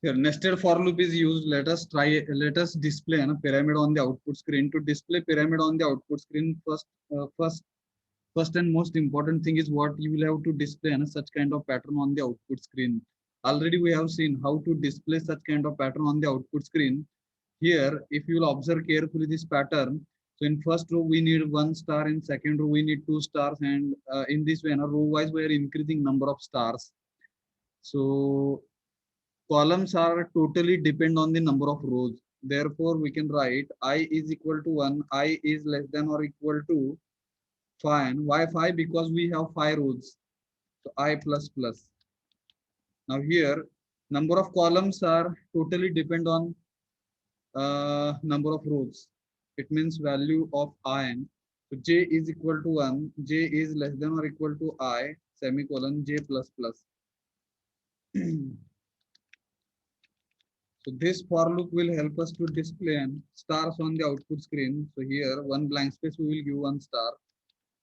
Here, nested for loop is used. Let us display a pyramid on the output screen. To display pyramid on the output screen, first and most important thing is what you will have to display such kind of pattern on the output screen. Already we have seen how to display such kind of pattern on the output screen. Here, if you will observe carefully this pattern, so in first row we need 1 star, in second row we need 2 stars, and in this way, row wise we are increasing number of stars. So columns are totally depend on the number of rows. Therefore, we can write I is equal to 1, I is less than or equal to 5. Why 5? Because we have 5 rows. So I plus plus. Now here, number of columns are totally depend on number of rows. It means value of I. So j is equal to 1, j is less than or equal to I, semicolon, j plus plus. So this for loop will help us to display stars on the output screen. So here one blank space we will give 1 star.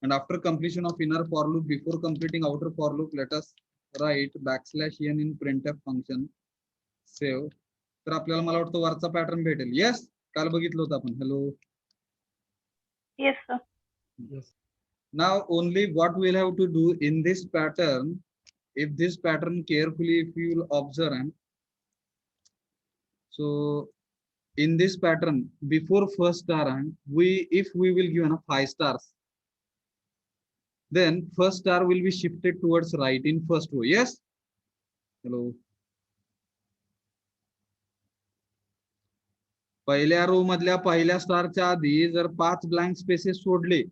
And after completion of inner for loop, before completing outer for loop, let us write \n in printf function. Save. तर आपल्याला मला वाटतं वरचा pattern भेटेल. Yes, काल बघितलं होतं आपण. Hello. Yes, sir. Yes. Now only what we'll have to do in this pattern, if this pattern carefully, if you will observe, so in this pattern before first star, if we will give 5 stars, then first star will be shifted towards right in first row. Yes. Hello. पहिल्या row मधल्या पहिल्या स्टारच्या आधी जर 5 blank spaces सोडले,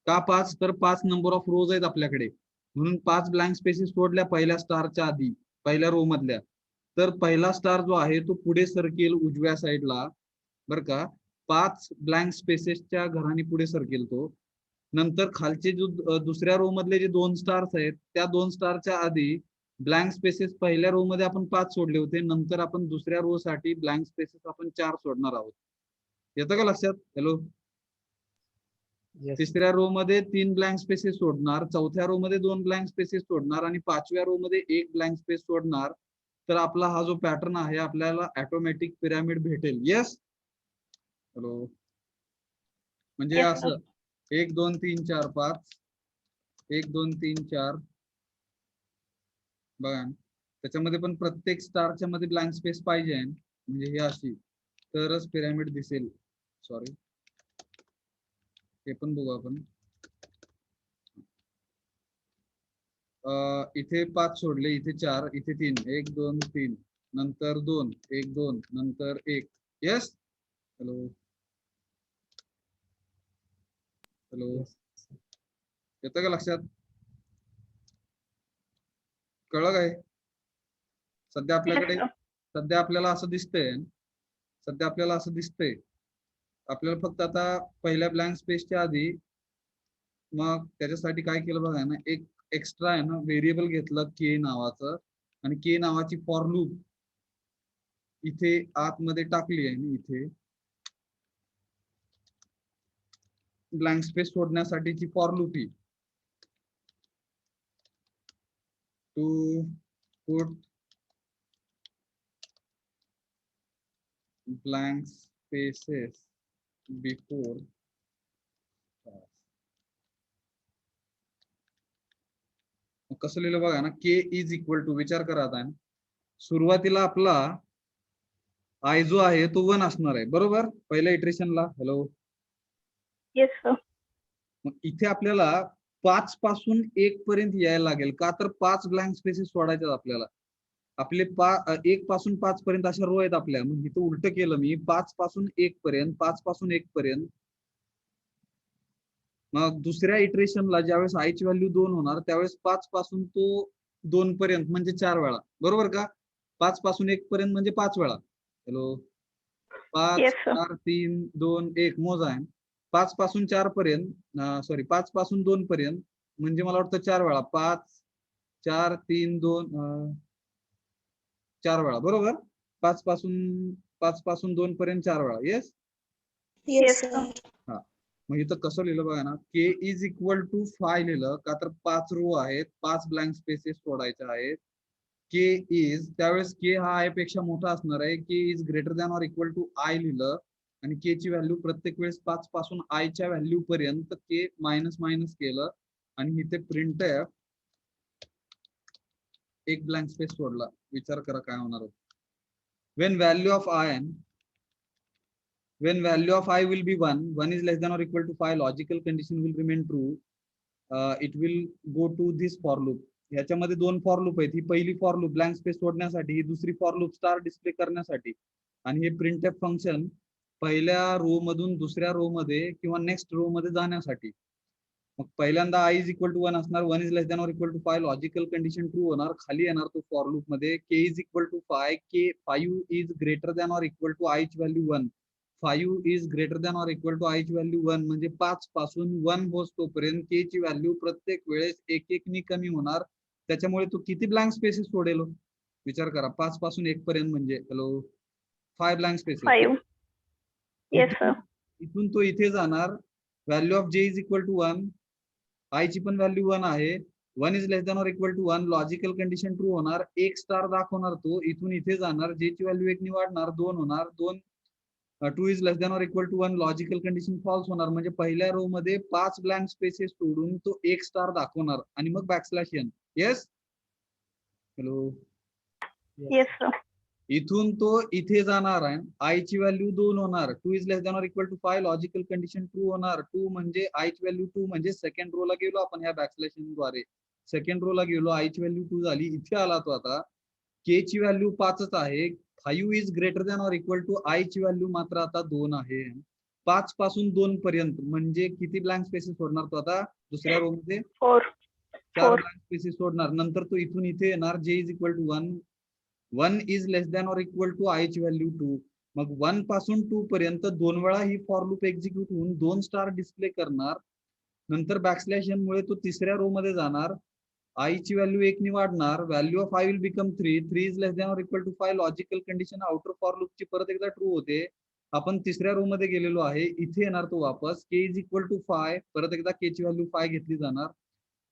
का 5? तर 5 number of रोज आहेत आपल्याकडे, म्हणून 5 ब्लँक स्पेसेस सोडल्या पहिल्या स्टारच्या आधी पहिल्या रो मधल्या, तर पहिला स्टार जो आहे तो पुढे सरकेल उजव्या साईडला, बरं का. 5 ब्लँक स्पेसेसच्या घराने पुढे सरकेल तो. नंतर खालचे जो दुसऱ्या रो मधले जे 2 स्टार्स आहेत, त्या 2 स्टारच्या आधी ब्लँक स्पेसेस पहिल्या रो मध्ये आपण 5 सोडले होते, नंतर आपण दुसऱ्या रो साठी ब्लँक स्पेसेस आपण 4 सोडणार आहोत. येतं का लक्षात? हॅलो. तिसऱ्या रो मध्ये 3 ब्लँक स्पेसेस सोडणार, चौथ्या रो मध्ये 2 ब्लँक स्पेसेस सोडणार आणि पाचव्या रो मध्ये 1 ब्लँक स्पेस सोडणार. तर आपला हा जो पॅटर्न आहे आपल्याला ऑटोमॅटिक पिरामिड भेटेल. येस. हॅलो. म्हणजे असं 1 2 3 4 5, 1 2 3 4, बघा त्याच्यामध्ये पण प्रत्येक स्टारच्या मध्ये ब्लँक स्पेस पाहिजे, म्हणजे हे अशी, तरच पिरामिड दिसेल. सॉरी, हे पण बघू आपण. इथे 5 सोडले, इथे 4, इथे 3, 1 2 3, नंतर 2, 1 2, नंतर 1. येस. हॅलो. हॅलो. येतं का लक्षात? कळलं काय? सध्या आपल्याला असं दिसतंय, आपल्याला फक्त आता पहिल्या ब्लँक स्पेसच्या आधी मग त्याच्यासाठी काय केलं बघा ना, एक एक्स्ट्रा आहे ना व्हेरिएबल घेतलं के नावाचं, आणि के नावाची फॉर लूप इथे आतमध्ये टाकली आहे ना, इथे ब्लँक स्पेस सोडण्यासाठीची फॉर लूप ही to put blank spaces before. कसं लिहिलं बघा ना, के इज इक्वल टू, विचार करा आता, सुरुवातीला आपला आय जो आहे तो 1 असणार आहे, बरोबर, पहिल्या इटरेशनला. हॅलो. Yes sir. मग इथे आपल्याला 5 पासून 1 पर्यंत यायला लागेल, का तर 5 ब्लँक स्पेसेस सोडायचे आपल्याला. आपले 1 पासून 5 पर्यंत अशा रो आहेत आपल्या. मग इथं उलट केलं मी, 5 पासून 1 पर्यंत, 5 पासून 1 पर्यंत. मग दुसऱ्या इटरेशनला ज्यावेळेस आय ची व्हॅल्यू 2 होणार, त्यावेळेस 5 पासून तो 2 पर्यंत म्हणजे 4 वेळा, बरोबर का. 5 पासून 1 पर्यंत म्हणजे 5 वेळा. हॅलो. 5 4 3 2 1 मोजा आहे. 5 पासून 4 पर्यंत, सॉरी 5 पासून 2 पर्यंत म्हणजे मला वाटतं 4 वेळा. 5 4 3 2, 4 वेळा, बरोबर. 5 पासून 2 पर्यंत 4 वेळा. येस. येस. हा, मग इथं कसं लिहिलं बघा ना, के इज इक्वल टू 5 लिहिलं, का तर 5 रो आहेत, 5 ब्लँक स्पेसेस सोडायच्या आहेत. के इज, त्यावेळेस के हा आय पेक्षा मोठा असणार आहे. K is greater than or equal to I लिहिलं आणि के ची व्हॅल्यू प्रत्येक वेळेस 5 पासून आय च्या व्हॅल्यू पर्यंत के मायनस मायनस केलं आणि इथे प्रिंट एक ब्लँक स्पेस सोडला. विचार करा काय होणार होतं. when value of I will be 1 is less than or equal to 5, logical condition will remain true. It will go to this for loop. ह्याच्यामध्ये दोन फॉर लूप आहेत. ही पहिली फॉर लूप ब्लँक स्पेस सोडण्यासाठी, ही दुसरी फॉर लूप स्टार डिस्प्ले करण्यासाठी. आणि हे printf function पहिल्या रो मधून दुसऱ्या रो मध्ये किंवा नेक्स्ट रो मध्ये जाण्यासाठी. मग पहिल्यांदा i इज इक्वल टू 1 असणार. 1 is less than or equal to 5, logical condition true होणार. खाली येणार तो फॉर लूप मध्ये k is equal to 5, k 5 is greater than or equal to i ची value 1. 5 is greater than or equal to i ची value 1, म्हणजे 5 पासून 1 होतोपर्यंत k ची व्हॅल्यू प्रत्येक वेळेस एक एक नी कमी होणार. त्याच्यामुळे तो किती ब्लँक स्पेसेस सोडेल विचार करा. 5 पासून 1 पर्यंत म्हणजे 5 ब्लँक स्पेसेस. 5. Yes, sir. इथून तो इथे जाणार. Value of j is equal to 1, i ची पण व्हॅल्यू 1 आहे. 1 is less than or equal to 1, logical condition true होणार. एक स्टार दाखवणार तो, इथून इथे जाणार. j ची व्हॅल्यू 1 नी वाढणार, 2 होणार. 2 is less than or equal to 1, logical condition false होणार. म्हणजे पहिल्या रो मध्ये 5 ब्लँक स्पेसेस सोडून तो एक स्टार दाखवणार आणि मग backslash n. Yes, hello. Yes, sir. इथून तो इथे जाणार आहे. i ची व्हॅल्यू 2 होणार. 2 is less than or equal to 5, logical condition true होणार. 2 म्हणजे i ची व्हॅल्यू 2, म्हणजे सेकंड रो ला गेलो आपण ह्या बॅकस्लॅश n द्वारे. सेकंड रो ला गेलो, i ची व्हॅल्यू 2 झाली. इथे आला तो आता. k ची व्हॅल्यू 5च आहे. 5 is greater than or equal to i ची व्हॅल्यू मात्र आता 2 आहे. 5 पासून 2 पर्यंत म्हणजे किती ब्लँक स्पेसेस सोडणार तो आता दुसऱ्या रो मध्ये? 4. 4 ब्लँक स्पेसेस सोडणार. नंतर तो इथून इथे येणार. j is equal to 1, 1 is less than or equal to i ची व्हॅल्यू 2. मग 1 पासून 2 पर्यंत 2 वेळा ही फॉर लूप एक्झिक्यूट होऊन 2 स्टार डिस्प्ले करणार. नंतर बॅकस्लॅश n मुळे तो तिसऱ्या रो मध्ये जाणार. i ची व्हॅल्यू 1 नी वाढणार. Value of i will become 3. 3 is less than or equal to 5, logical condition outer for loop ची परत एकदा ट्रू होते. आपण तिसऱ्या रो मध्ये गेलेलो आहे. इथे येणार तो वापस. k इज इक्वल टू 5, परत एकदा k ची व्हॅल्यू 5 घेतली जाणार.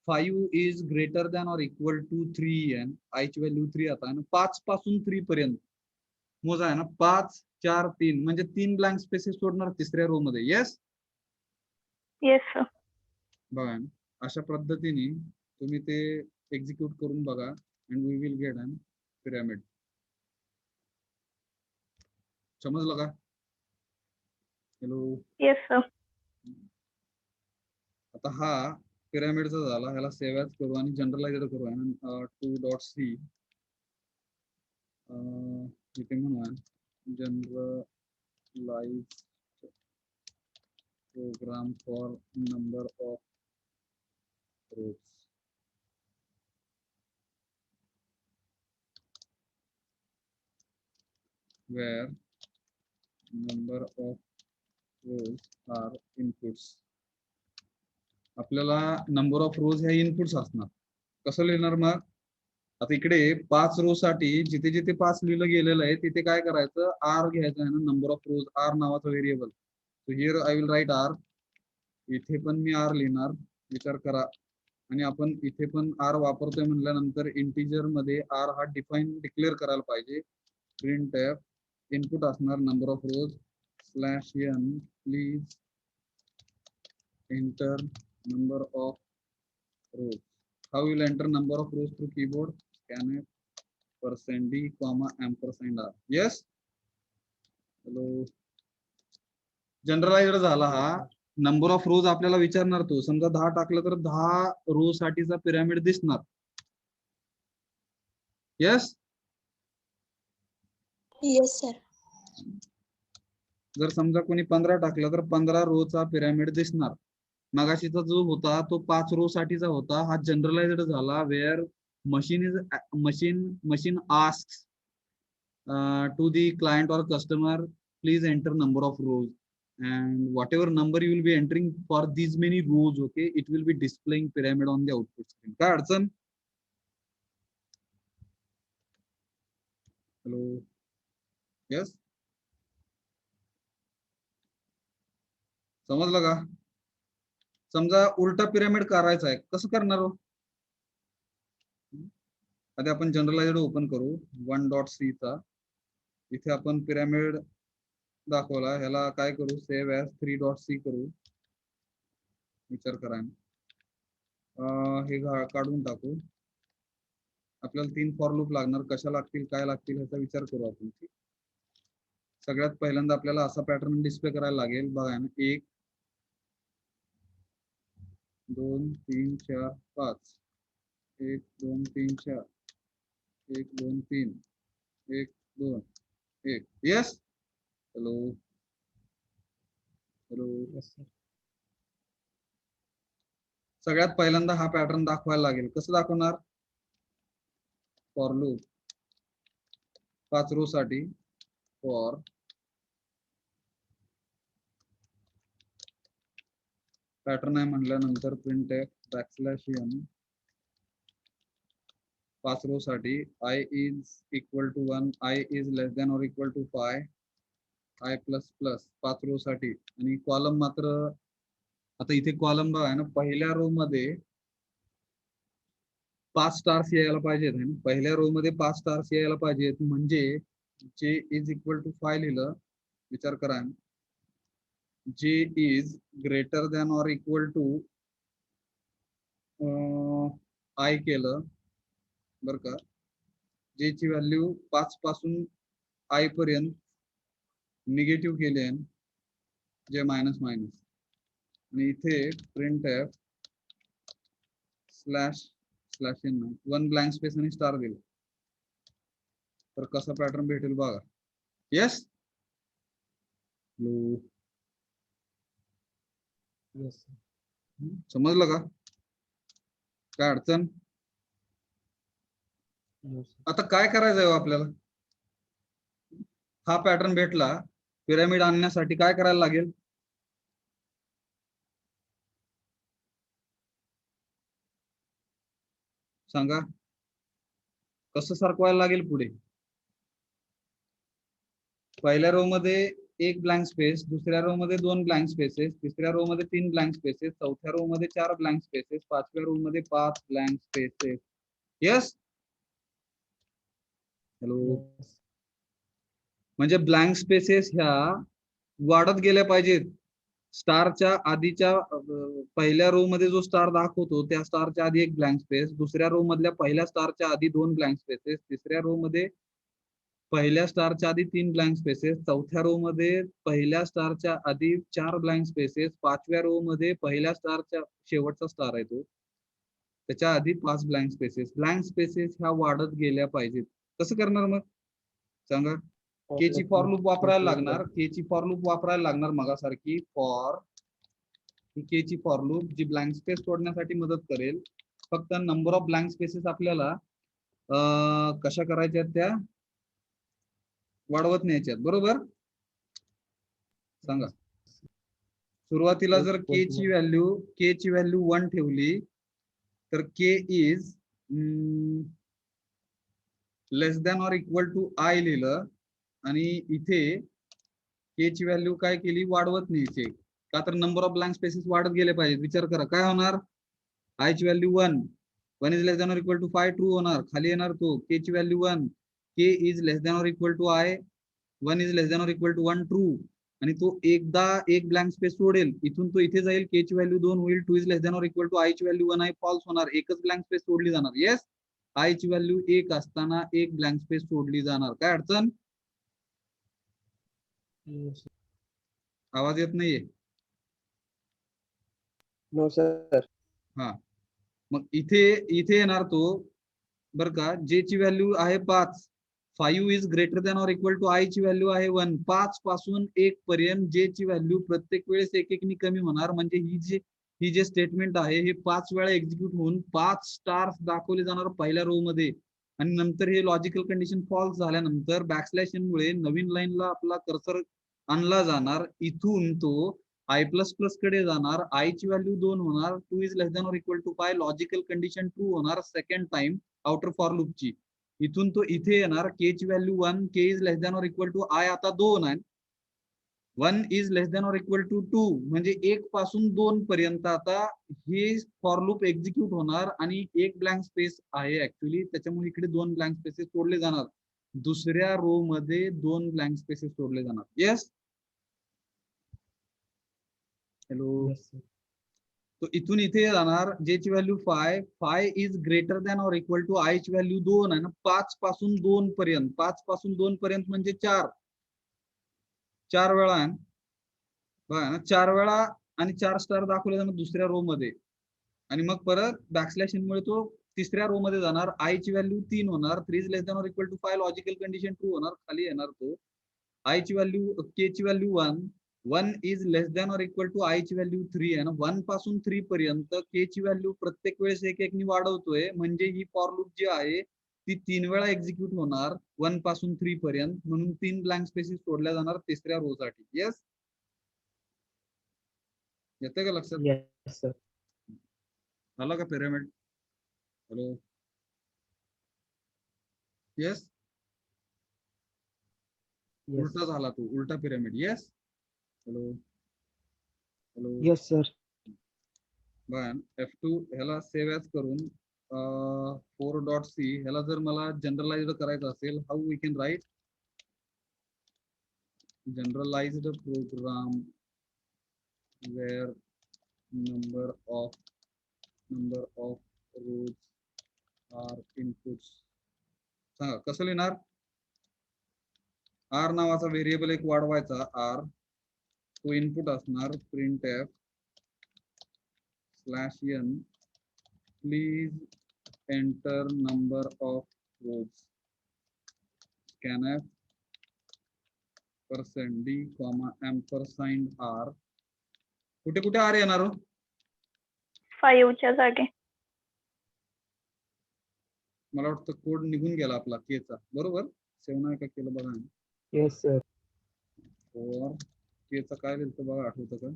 5 is greater than or equal to 3n, i ची व्हॅल्यू 3 आता. 5 पासून 3 पर्यंत मोजा आहे ना. 5, 4, 3 म्हणजे 3 ब्लँक स्पेसेस सोडणार तिसऱ्या रो मध्ये. Yes, Yes, sir. बघा अशा पद्धतीने तुम्ही ते एक्झिक्यूट करून बघा and we will get an pyramid. समजलं का? हॅलो. Yes, sir. आता हा पिरामिडचा झाला. ह्याला सेव्ह ॲज करू आणि जनरलाइज करू. आणि 2.c इथे म्हणूया generalise program for number of rows. Where number of rows are inputs. आपल्याला नंबर ऑफ रोज ह्या इनपुट्स असणार. कसं लिहिणार मग? आता इकडे 5 रो साठी जिथे जिथे 5 लिहिलं गेलेलं आहे तिथे काय करायचं? r घ्यायचं आहे ना, नंबर ऑफ रोज, r नावाचं variable. So here I will write r. इथे पण मी r लिहिणार. विचार करा. आणि आपण इथे पण r वापरतोय म्हणल्यानंतर इंटिजर मध्ये r हा डिक्लेअर करायला पाहिजे. printf इनपुट असणार number of rows /n, please enter number of rows. How will enter number of rows through keyboard? scanf %d, %r. Yes, hello. Generalized झाला हा. नंबर ऑफ रोज आपल्याला विचारणार तो. समजा 10 टाकलं तर 10 रो साठीचा पिरामिड दिसणार. Yes, Yes, sir. जर समजा कोणी 15 टाकलं तर 15 रोचा पिरामिड दिसणार. मगाशीचा जो होता तो 5 रो साठीचा होता. हा जनरलाइज्ड झाला. Where machine asks to the client और customer please enter number of rows and whatever number you will be entering for these many rows, okay, it will be displaying pyramid on the output screen. काय अडचण? Hello. Yes, समजलं का? समजा उलटा pyramid करायचा आहे, कसं करणार हो? आता आपण जनरलाइज्ड ओपन करू 1.c चा. इथे आपण पिरामिड दाखवला, ह्याला काय करू, सेव्ह ॲज 3.c करू. विचार करा, हे काढून टाकू. आपल्याला 3 फॉर लूप लागणार, कशा लागतील काय लागतील ह्याचा विचार करू आपण. सगळ्यात पहिल्यांदा आपल्याला असा पॅटर्न डिस्प्ले करायला लागेल. बघा ना, 1 2 3 4 5, 1 2 3 4, 1 2 3, 1 2 1. Yes, hello hello. सगळ्यात पहिल्यांदा हा पॅटर्न दाखवायला लागेल. कसं दाखवणार, फॉर लूप 5 रो साठी फॉर पॅटर्न आहे म्हटल्यानंतर printf \n 5 रो साठी I is equal to 1, I is less than or equal to 5, I plus plus 5 row साठी. आणि कॉलम मात्र, आता इथे कॉलम बघा ना, पहिल्या रो मध्ये 5 स्टार्स यायला पाहिजेत. पहिल्या रो मध्ये 5 स्टार्स यायला पाहिजेत, म्हणजे जे इज इक्वल टू 5 लिहिलं. विचार करा, J is greater than or equal to I केलं बर का. जे ची व्हॅल्यू 5 पासून आय पर्यंत निगेटिव्ह केले, जे मायनस मायनस. आणि इथे printf /n 1 ब्लँक स्पेस आणि स्टार दिलं तर कसा पॅटर्न भेटेल बघा. येस, समजलं का, काय अडचण. आता काय करायचं आहे आपल्याला, हा पॅटर्न भेटला, पिरामिड आणण्यासाठी काय करायला लागेल, सांगा. कसं सरकवायला लागेल पुढे. पहिल्या रो मध्ये 1 ब्लँक स्पेस, दुसऱ्या रो मध्ये 2 ब्लँक स्पेसेस, तिसऱ्या रो मध्ये 3 ब्लँक स्पेसेस, चौथ्या रो मध्ये 4 ब्लँक स्पेसेस, पाचव्या रो मध्ये 5 ब्लँक स्पेसेस. Yes, hello. म्हणजे ब्लँक स्पेसेस ह्या वाढत गेल्या पाहिजेत. स्टारच्या आधीच्या पहिल्या रो मध्ये जो स्टार दाखवतो त्या स्टारच्या आधी 1 ब्लँक स्पेस, दुसऱ्या रो मधल्या पहिल्या स्टारच्या आधी 2 ब्लँक स्पेसेस, तिसऱ्या रो मध्ये पहिल्या स्टारच्या आधी 3 ब्लँक स्पेसेस, चौथ्या रो मध्ये पहिल्या स्टारच्या आधी 4 ब्लँक स्पेसेस, पाचव्या रो मध्ये पहिल्या स्टारच्या शेवटचा स्टार आहे तो, त्याच्या आधी 5 ब्लँक स्पेसेस. ब्लँक स्पेसेस ह्या वाढत गेल्या पाहिजेत. कसं करणार मग सांगा. के ची फॉर लूप वापरायला लागणार, के ची फॉर लूप वापरायला लागणार मगासारखी. फॉर के ची फॉर लूप जी ब्लँक स्पेस सोडण्यासाठी मदत करेल. फक्त नंबर ऑफ ब्लँक स्पेसेस आपल्याला कशा करायच्या त्या वाढवत न्यायच्यात, बरोबर. सांगा. सुरुवातीला जर के ची व्हॅल्यू 1 ठेवली तर K is less than or equal to I लिहिलं, आणि इथे के ची व्हॅल्यू काय केली, वाढवत न्यायची. का तर नंबर ऑफ ब्लँक स्पेसेस वाढत गेले पाहिजे. विचार करा काय होणार, आय ची value 1 is less than or equal to 5 true होणार, खाली येणार तो के ची value 1, K is less than or equal to I, 1 is less than or equal to 1 true. आणि तो एकदा 1 ब्लँक स्पेस सोडेल, इथून तो इथे जाईल, के ची व्हॅल्यू 2 होईल, 2 is less than or equal to I ची व्हॅल्यू 1 आहे, फॉल्स होणार, एकच ब्लँक स्पेस सोडली जाणार. येस, आय ची व्हॅल्यू 1 असताना 1 ब्लँक स्पेस सोडली जाणार. काय अडचण, आवाज येत नाहीये. No sir. हा, मग इथे येणार तो बर का. जे ची व्हॅल्यू आहे 5 is greater than or equal to I ची व्हॅल्यू आहे 1. 5 पासून 1 पर्यंत जे ची व्हॅल्यू प्रत्येक वेळेस 1 कमी होणार. म्हणजे ही जे स्टेटमेंट आहे हे 5 वेळा एक्झिक्यूट होऊन 5 स्टार्स दाखवले जाणार पहिल्या रो मध्ये. आणि नंतर हे लॉजिकल कंडिशन फॉल्स झाल्यानंतर \n मुळे नवीन लाईनला आपला कर्सर आणला जाणार. इथून तो आय प्लस प्लस कडे जाणार, आय ची व्हॅल्यू 2 होणार, 2 is less than or equal to 5, logical condition true होणार सेकंड टाइम आउटर फॉर लूपची. इथून तो इथे येणार, के ची value 1, K is less than or equal to I आता 2 आहे. 1 is less than or equal to 2 म्हणजे 1 पासून 2 पर्यंत आता हे फॉर लूप एक्झिक्यूट होणार आणि एक ब्लँक स्पेस आहे ऍक्च्युली, त्याच्यामुळे इकडे 2 ब्लँक स्पेसेस सोडले जाणार. दुसऱ्या रो मध्ये 2 ब्लँक स्पेसेस सोडले जाणार. येस. हॅलो. तो इथून इथे जाणार जे ची value 5 is greater than or equal to I ची व्हॅल्यू 2 आहे ना. 5 पासून 2 पर्यंत, 5 पासून 2 पर्यंत म्हणजे 4 वेळा आहे बघा ना, 4 वेळा आणि 4 स्टार दाखवले जाणार दुसऱ्या रो मध्ये आणि मग परत बॅकस्लॅश इन मुळे तो तिसऱ्या रो मध्ये जाणार. आय ची व्हॅल्यू 3 होणार. 3 is less than or equal to 5 logical condition true होणार, खाली येणार तो. आय ची व्हॅल्यू के ची value 1 is less than or equal to I ची व्हॅल्यू 3 आहे ना. 1 पासून 3 पर्यंत के ची व्हॅल्यू प्रत्येक वेळेस एक एक वाढवतोय म्हणजे ही फॉर लूप जी आहे ती 3 वेळा एक्झिक्यूट होणार 1 पासून 3 पर्यंत, म्हणून 3 ब्लँक स्पेसेस सोडल्या जाणार तिसऱ्या रो साठी. येस. येते का लक्षात? Yes sir. झालं का पिरामिड? हॅलो. येस. उलटा झाला तो, उलटा pyramid. Yes. Hello. Hello. Yes sir. बघा F2 ह्याला सेव्ह ॲज करून 4.c ह्याला जर मला जनरलाइज्ड करायचं असेल, how we can write generalized program where number of rows are inputs. सांगा कसं लिहिणार? r नावाचा व्हेरिएबल एक वाढवायचा r, तो इनपुट असणार printf /n please enter number of rows scanf %d, $r. कुठे कुठे r येणार? 5 च्या जागी. मला वाटतं कोड निघून गेला आपला केचा, बरोबर? सेव्ह नाही का केलं बघा. Yes sir. फॉर केचा काय लिहिलं बघा, आठवतं का?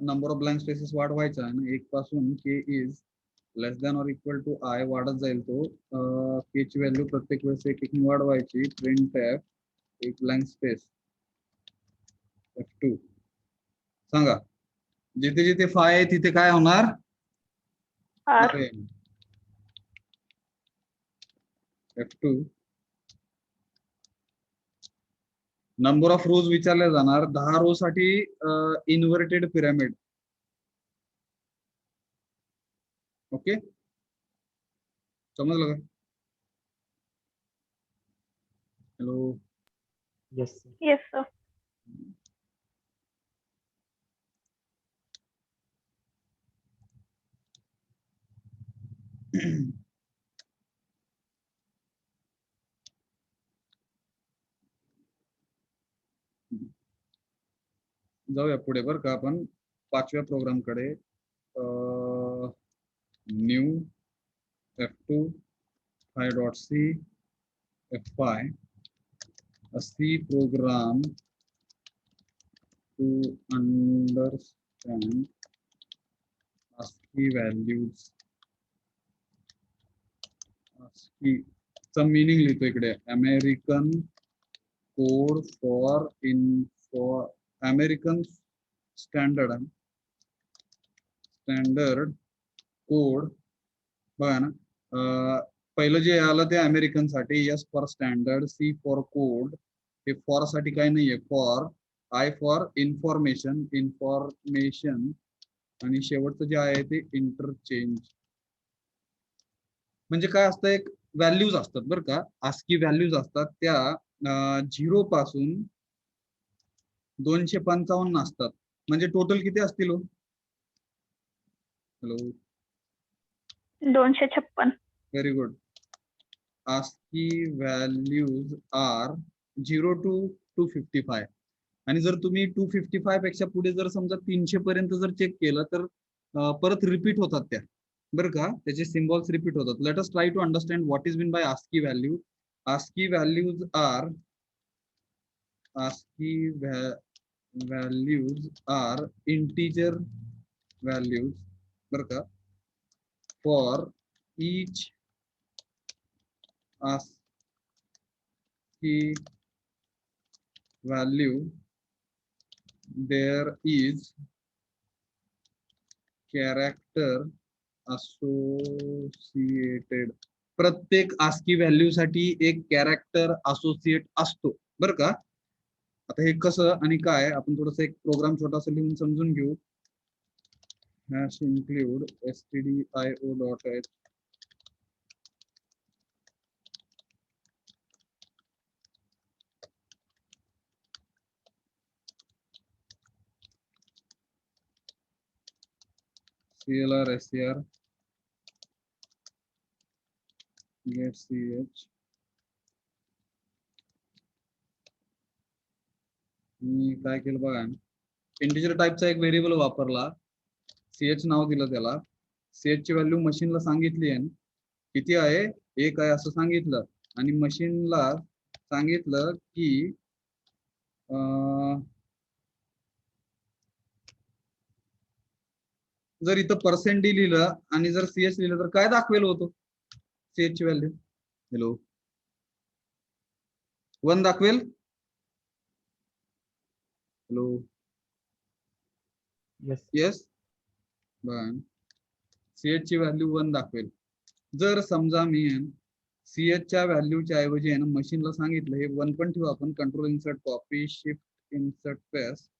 नंबर ऑफ ब्लँक स्पेसेस वाढवायचा आहे ना, 1 पासून K is less than or equal to I वाढत जाईल तो. के ची व्हॅल्यू प्रत्येक वेळेस एक एक वाढवायची. printf एक ब्लँक स्पेस F2. सांगा जिथे जिथे 5 आहे तिथे काय होणार? R. F2 नंबर ऑफ रोज विचारले जाणार. 10 रो साठी इन्व्हर्टेड पिरामिड. ओके, समजलं का? Hello. Yes sir. Yes sir. जाऊया पुढे बरं का आपण 5व्या प्रोग्राम कडे. New F2 5.c F5 a C program to understand ASCII values. ASCII चा मीनिंग लिहितो इकडे. American code for American standard code. बघा ना, पहिलं जे आलं ते अमेरिकन साठी S for standard, C for code, हे फॉर साठी काही नाहीये. फॉर आय फॉर इन्फॉर्मेशन आणि शेवटचं जे आहे ते इंटरचेंज. म्हणजे काय असतं, एक व्हॅल्यूज असतात बरं का, ASCII व्हॅल्यूज असतात त्या 0 पासून 255 असतात. म्हणजे टोटल किती असतील? Hello. 256. Very good. ASCII values are 0 to 255. आणि जर तुम्ही 255 पेक्षा पुढे जर समजा 300 पर्यंत जर चेक केलं तर परत रिपीट होतात त्या, बरं का, त्याचे सिम्बॉल्स रिपीट होतात. Let us try to understand what is mean by ASCII value. ASCII values are integer values, बरं का, for each ASCII value there is character associated. प्रत्येक ASCII व्हॅल्यू साठी एक कॅरेक्टर असोसिएट असतो बर का. आता हे कसं आणि काय आपण थोडस एक प्रोग्राम छोटासा लिहून समजून घेऊ. hash include stdio.h clr str get ch. मी काय केलं बघा, इंटिजर टाइपचा एक व्हेरिएबल वापरला, ch नाव दिलं त्याला, ch ची व्हॅल्यू मशीनला सांगितली आहे किती आहे, 1 आहे असं सांगितलं, आणि मशीनला सांगितलं की जर इथं % लिहिलं आणि जर ch लिहिलं तर काय दाखवेल होतो, ch ची व्हॅल्यू हॅलो 1 दाखवेल. Hello Yes. Yes one ch ची व्हॅल्यू 1 दाखवेल. जर समजा मी ch च्या व्हॅल्यूच्या ऐवजी आहे ना मशीनला सांगितलं हे 1 पण ठेवू आपण, control insert copy shift insert paste,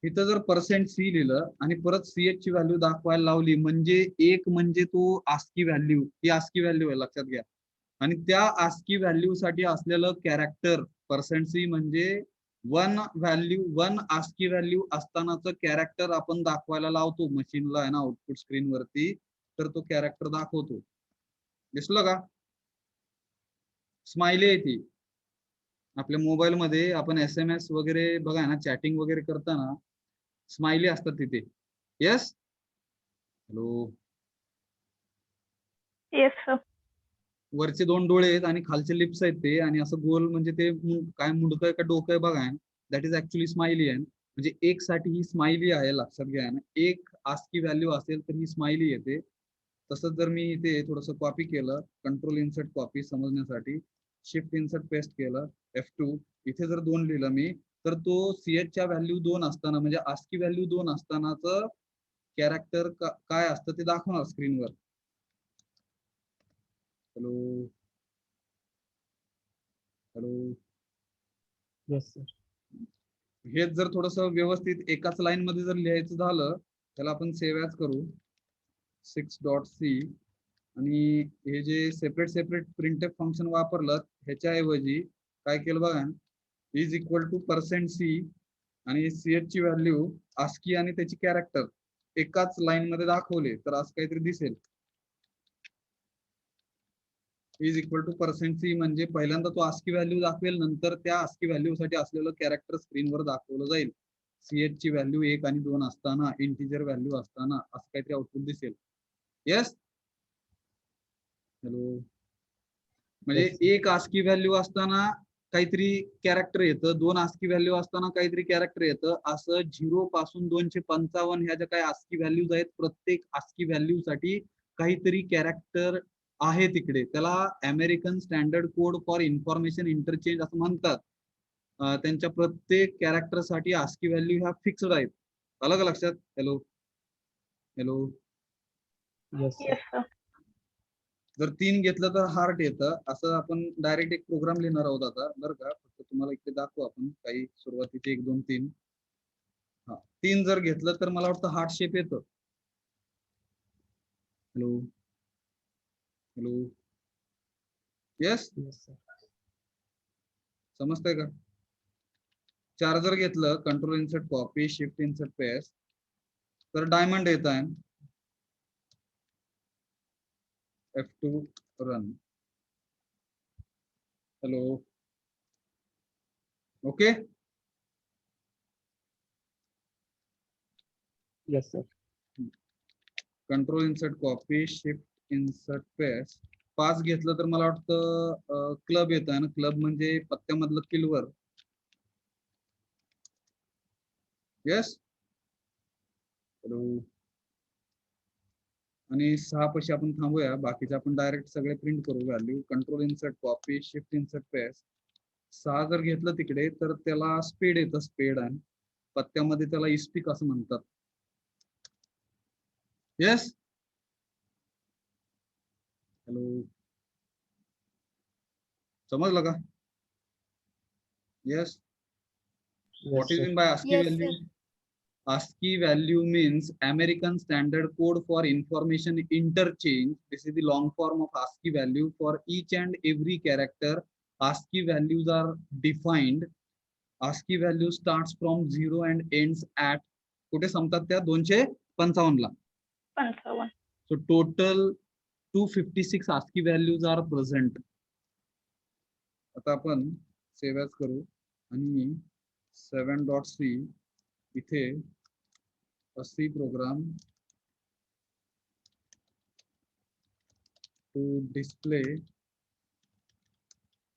इथं जर %c लिहिलं आणि परत ch ची व्हॅल्यू दाखवायला लावली म्हणजे 1 म्हणजे तो ASCII व्हॅल्यू, ही ASCII व्हॅल्यू आहे लक्षात घ्या, आणि त्या ASCII व्हॅल्यू साठी असलेलं कॅरेक्टर %c म्हणजे 1 व्हॅल्यू 1 ASCII व्हॅल्यू असतानाचं कॅरेक्टर आपण दाखवायला लावतो मशीनला आहे ना आउटपुट स्क्रीन वरती, तर तो कॅरेक्टर दाखवतो. दिसलं का? स्माइली आहे ती. आपल्या मोबाईल मध्ये आपण SMS वगैरे बघा ना, चॅटिंग वगैरे करताना स्माइली असतात तिथे. Yes hello Yes, sir. वरचे 2 डोळे आहेत आणि खालचे लिप्स आहेत ते, आणि असं गोल म्हणजे ते काय मुंडकं आहे का डोकं आहे बघा, दॅट इज ऍक्च्युली स्माइली आहे. म्हणजे 1 साठी ही स्माइली आहे लक्षात घ्या ना, 1 ASCII व्हॅल्यू असेल तर ही स्माइली येते. तसंच जर मी इथे थोडंसं कॉपी केलं, कंट्रोल इन्सर्ट कॉपी समजण्यासाठी, शिफ्ट इन्सर्ट पेस्ट केलं F2, इथे जर 2 लिहिलं मी, तर तो ch च्या व्हॅल्यू 2 असताना म्हणजे ASCII व्हॅल्यू 2 असतानाच कॅरेक्टर काय असतं ते दाखवणार स्क्रीनवर. Hello hello Yes, sir. हेच जर थोडस व्यवस्थित एकाच लाईन मध्ये जर लिहायचं झालं, त्याला आपण सेव्ह ॲज करू 6.c, आणि हे जे सेपरेट प्रिंटफ फंक्शन वापरलं ह्याच्याऐवजी काय केलं बघा, इज इक्वल टू %c आणि ch ची व्हॅल्यू ASCII आणि त्याची कॅरेक्टर एकाच लाईन मध्ये दाखवले तर असं काहीतरी दिसेल. इज इक्वल टू %c म्हणजे पहिल्यांदा तो ASCII व्हॅल्यू दाखवेल, नंतर त्या ASCII व्हॅल्यू साठी असलेलं कॅरेक्टर स्क्रीनवर दाखवलं जाईल. ch ची व्हॅल्यू 1 आणि 2 असताना, इंटिजर व्हॅल्यू असताना असं काहीतरी आउटपुट दिसेल. येस हॅलो म्हणजे Yes, sir. 1 ASCII व्हॅल्यू असताना काहीतरी कॅरेक्टर येतं, 2 ASCII व्हॅल्यू असताना काहीतरी कॅरेक्टर येतं, असं 0 पासून 255 ह्या ज्या काही ASCII व्हॅल्यूज आहेत, प्रत्येक ASCII व्हॅल्यू साठी काहीतरी कॅरेक्टर आहे तिकडे. त्याला American standard code for information interchange असं म्हणतात. त्यांच्या प्रत्येक कॅरेक्टर साठी ASCII व्हॅल्यू ह्या फिक्स्ड आहेत. आलं का लक्षात? Hello hello Yes, sir. Yes, sir. जर 3 घेतलं तर हार्ट येतं, असं आपण डायरेक्ट एक प्रोग्राम लिहिणार आहोत आता बरं का. फक्त तुम्हाला इथे दाखवू आपण काही सुरुवातीचे 1 2 3. हा 3 जर घेतलं तर मला वाटतं हार्ट शेप येतं. Hello hello yes Yes, sir. समजतंय का? 4 जर घेतलं, control insert copy shift insert paste, तर डायमंड येत आहे. F2 run. Hello okay. Yes, sir. Control insert copy shift insert paste, 5 घेतलं तर मला वाटतं क्लब येत आहे ना, क्लब म्हणजे पत्त्यामधलं किलवर. येस हॅलो आणि 6 पाशी आपण थांबूया, बाकीचे आपण डायरेक्ट सगळे प्रिंट करू value. Control insert copy shift insert paste, 6 जर घेतलं तिकडे तर त्याला स्पेड येतं, स्पेड आहे. पत्त्यामध्ये त्याला इस्पिक असं म्हणतात. येस. हॅलो, समजलं का? Yes. Yes, What is sir. mean by ASCII Yes, value? sir. ASCII value means American Standard Code for Information Interchange. This is the long form of ASCII value. For each and every character, ASCII values are defined. ASCII value starts from 0 and ends at कुठे संपतात त्या 255 ला. 55. So total 256 ASCII values are present. आता आपण save as करू आणि 7.c इथे C program to display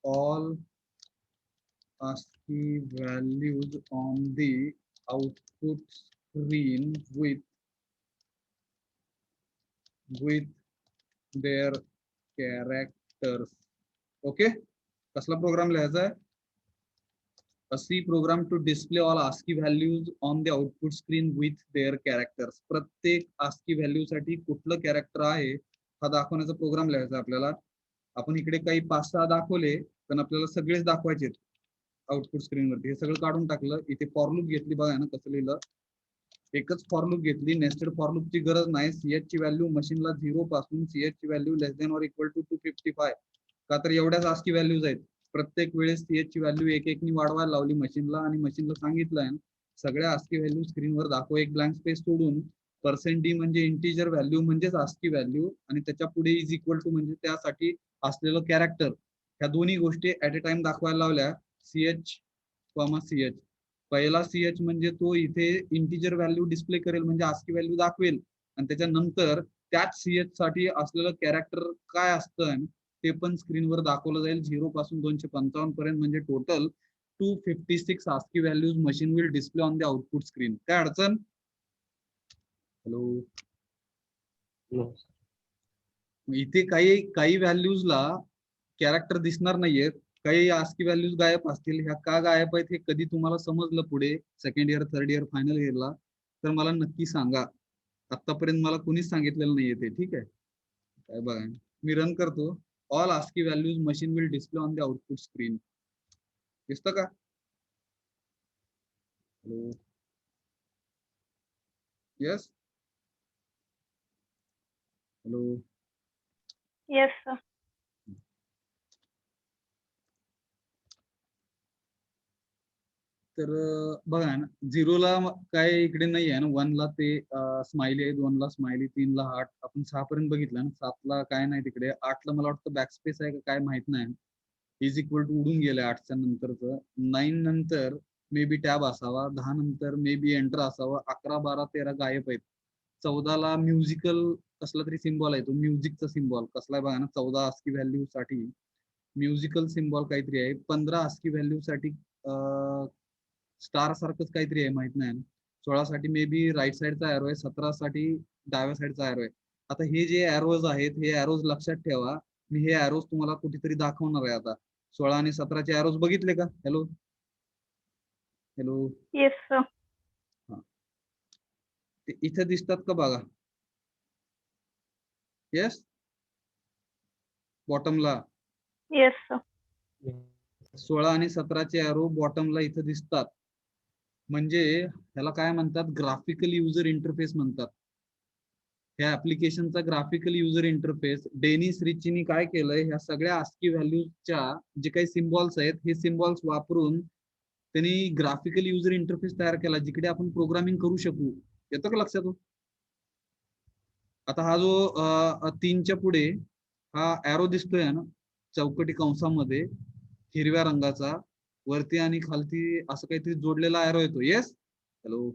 all ASCII values on the output screen with their characters. Okay, कसला प्रोग्राम लिहायचा आहे? A C program to display all ASCII values on the output screen with their characters. प्रत्येक ASCII value साठी कुठलं character आहे हा दाखवण्याचा programme लिहायचा आपल्याला. आपण इकडे काही 5-6 दाखवले पण आपल्याला सगळेच दाखवायचे आउटपुट स्क्रीन वरती. हे सगळं काढून टाकलं. इथे फॉर लूप घेतली, बघा ना कसं लिहिलं. एकच फॉर लूप घेतली, नेस्टेड फॉर लूपची गरज नाही. CH ची व्हॅल्यू मशीनला 0 पासून CH ची value less than or equal to 255, का तर एवढ्याच ASCII व्हॅल्यूज आहेत. प्रत्येक वेळेस CH ची व्हॅल्यू एक एकनी वाढवायला लावली मशीनला आणि मशीनला सांगितलंय सगळ्या ASCII व्हॅल्यू स्क्रीनवर दाखव, एक ब्लँक स्पेस सोडून. %d म्हणजे इंटिजर व्हॅल्यू म्हणजेच ASCII व्हॅल्यू आणि त्याच्या पुढे इज इक्वल टू म्हणजे त्यासाठी असलेलं कॅरेक्टर. ह्या दोन्ही गोष्टी ऍट अ टाइम दाखवायला लावल्या. CH, CH. पहिला CH म्हणजे तो इथे इंटिजर व्हॅल्यू डिस्प्ले करेल म्हणजे ASCII व्हॅल्यू दाखवेल आणि त्याच्यानंतर त्याच CH साठी असलेलं कॅरेक्टर काय असतं ते पण स्क्रीनवर दाखवलं जाईल 0 पासून 255 पर्यंत. म्हणजे total 256 ASCII values machine will display on the output screen. काय अडचण? Hello, No. इथे काही व्हॅल्यूजला कॅरेक्टर दिसणार नाहीयेत, काही ASCII व्हॅल्यूज गायब असतील. ह्या का गायब आहेत हे कधी तुम्हाला समजलं पुढे second year, third year, final इयरला तर मला नक्की सांगा. आतापर्यंत मला कुणीच सांगितलेलं नाहीये ते. ठीक आहे, काय बघा मी रन करतो. All ASCII values machine will display on the output screen. दिसतं का? Hello, yes. Hello, Yes, sir. तर बघा ना, 0ला काय इकडे नाही आहे ना. 1ला ते स्माइली आहे, 2ला स्माइली, 3ला हार्ट. आपण 6 पर्यंत बघितलं ना. 7ला काय नाही तिकडे. 8ला मला वाटतं बॅकस्पेस आहे का काय माहित नाही. इज इक्वल टू उडून गेले 8च्या नंतरचं. 9 नंतर मे बी टॅब असावा, 10 नंतर मे बी एंटर असावा, 11, 12, 13 गायब आहेत. 14ला म्युझिकल कसला तरी सिम्बॉल आहे, तो म्युझिकचा सिम्बॉल कसला आहे बघा ना. 14 ASCII व्हॅल्यू साठी म्युझिकल सिम्बॉल काहीतरी आहे. 15 ASCII व्हॅल्यू साठी स्टार सारखंच काहीतरी आहे, माहित नाही. 16 साठी मे बी राईट साईडचा एरो आहे, 17 साठी डाव्या साईडचा एरो आहे. आता हे जे एरोज आहेत हे एरोज लक्षात ठेवा. मी हे एरोज तुम्हाला कुठेतरी दाखवणार आहे आता. 16 आणि 17चे एरोज बघितले का? Hello, hello, Yes, sir. ते इथे दिसतात का बघा. Yes, बॉटमला Yes, sir. 16 आणि 17चे एरो बॉटमला इथे दिसतात. म्हणजे ह्याला काय म्हणतात? ग्राफिकल युजर इंटरफेस म्हणतात. ह्या ऍप्लिकेशनचा ग्राफिकल युजर इंटरफेस डेनिस रिचीनी काय केलंय, ह्या सगळ्या ASCII व्हॅल्यूजच्या जे काही सिम्बॉल्स आहेत हे सिम्बॉल्स वापरून त्यांनी ग्राफिकल युजर इंटरफेस तयार केला जिकडे आपण प्रोग्रामिंग करू शकू. येतो का लक्षात? आता हा जो 3च्या पुढे हा एरो दिसतोय ना चौकटी कंसामध्ये हिरव्या रंगाचा, वरती आणि खालती असं काहीतरी जोडलेला एरो येतो. Yes, hello,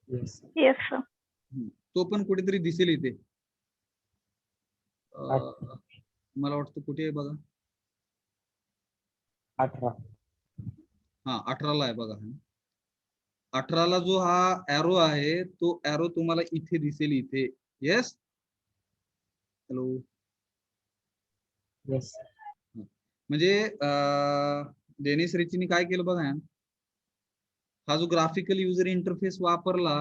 Yes. Yes, sir. तो पण कुठेतरी दिसेल इथे. अच्छा. मला वाटतं कुठे आहे बघा. 18. हा, 18ला आहे बघा. 18ला जो हा एरो आहे तो एरो तुम्हाला इथे दिसेल इथे. Yes, hello, Yes. म्हणजे डेनिस रिचीनी काय केलं बघा, हा जो ग्राफिकल युजर इंटरफेस वापरला,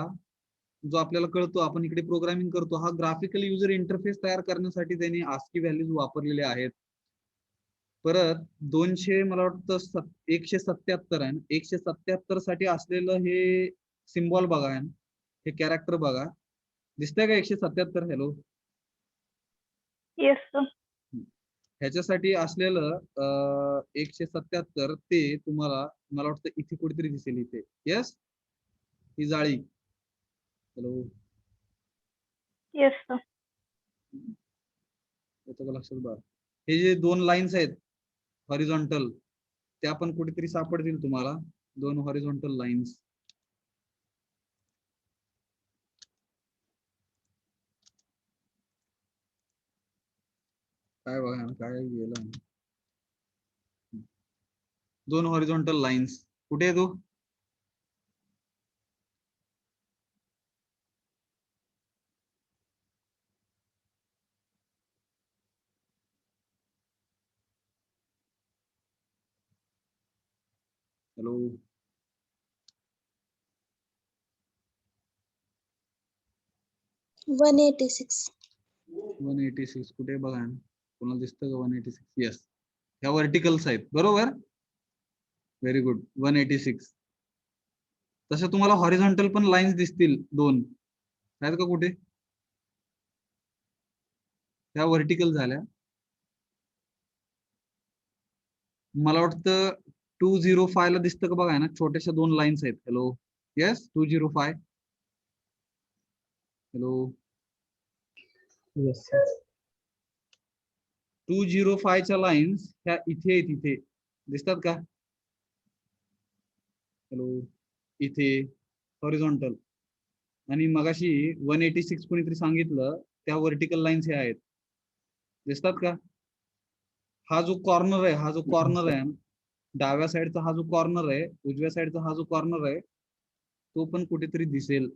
जो आपल्याला कळतो, आपण इकडे प्रोग्रामिंग करतो, हा ग्राफिकल युजर इंटरफेस तयार करण्यासाठी त्यांनी ASCII व्हॅल्यूज वापरलेले आहेत. परत 200 मला वाटतं 177 आहे, 177 साठी असलेलं हे सिम्बॉल बघा, हे कॅरेक्टर बघा, दिसतंय का 177? Hello, Yes, sir. ह्याच्यासाठी असलेलं 177 ते तुम्हाला मला वाटतं इथे कुठेतरी दिसेल, इथे. यस, ही जाळी. Hello, Yes, sir. येतं का लक्षात बघा? हे जे 2 लाईन्स आहेत हॉरिझॉन्टल, त्या पण कुठेतरी सापडतील तुम्हाला, 2 हॉरिझॉन्टल लाईन्स. काय बघा, काय गेलं, 2 हॉरिझॉन्टल लाईन्स कुठे आहे तो? हॅलो, 186. 186 कुठे बघा, कोणाला दिसतं का 186? यस, ह्या व्हर्टिकल्स आहेत, बरोबर. Very good, 186. तसं तुम्हाला हॉरिझॉन्टल पण लाईन्स दिसतील 2, आहेत का कुठे? त्या व्हर्टिकल झाल्या. मला वाटतं 205 ला दिसतं का बघा ना, छोट्याशा 2 लाईन्स आहेत. Hello, yes, 205. Hello, Yes, sir. 205 च्या लाईन्स ह्या इथे आहेत, इथे दिसतात का? हॅलो, इथे हॉरिझॉन्टल. आणि मगाशी 186 कोणीतरी सांगितलं, त्या व्हर्टिकल लाईन्स ह्या आहेत, दिसतात का? हा जो कॉर्नर आहे, हा जो कॉर्नर आहे, डाव्या साईडचा हा जो कॉर्नर आहे, उजव्या साईडचा हा जो कॉर्नर आहे, तो पण कुठेतरी दिसेल.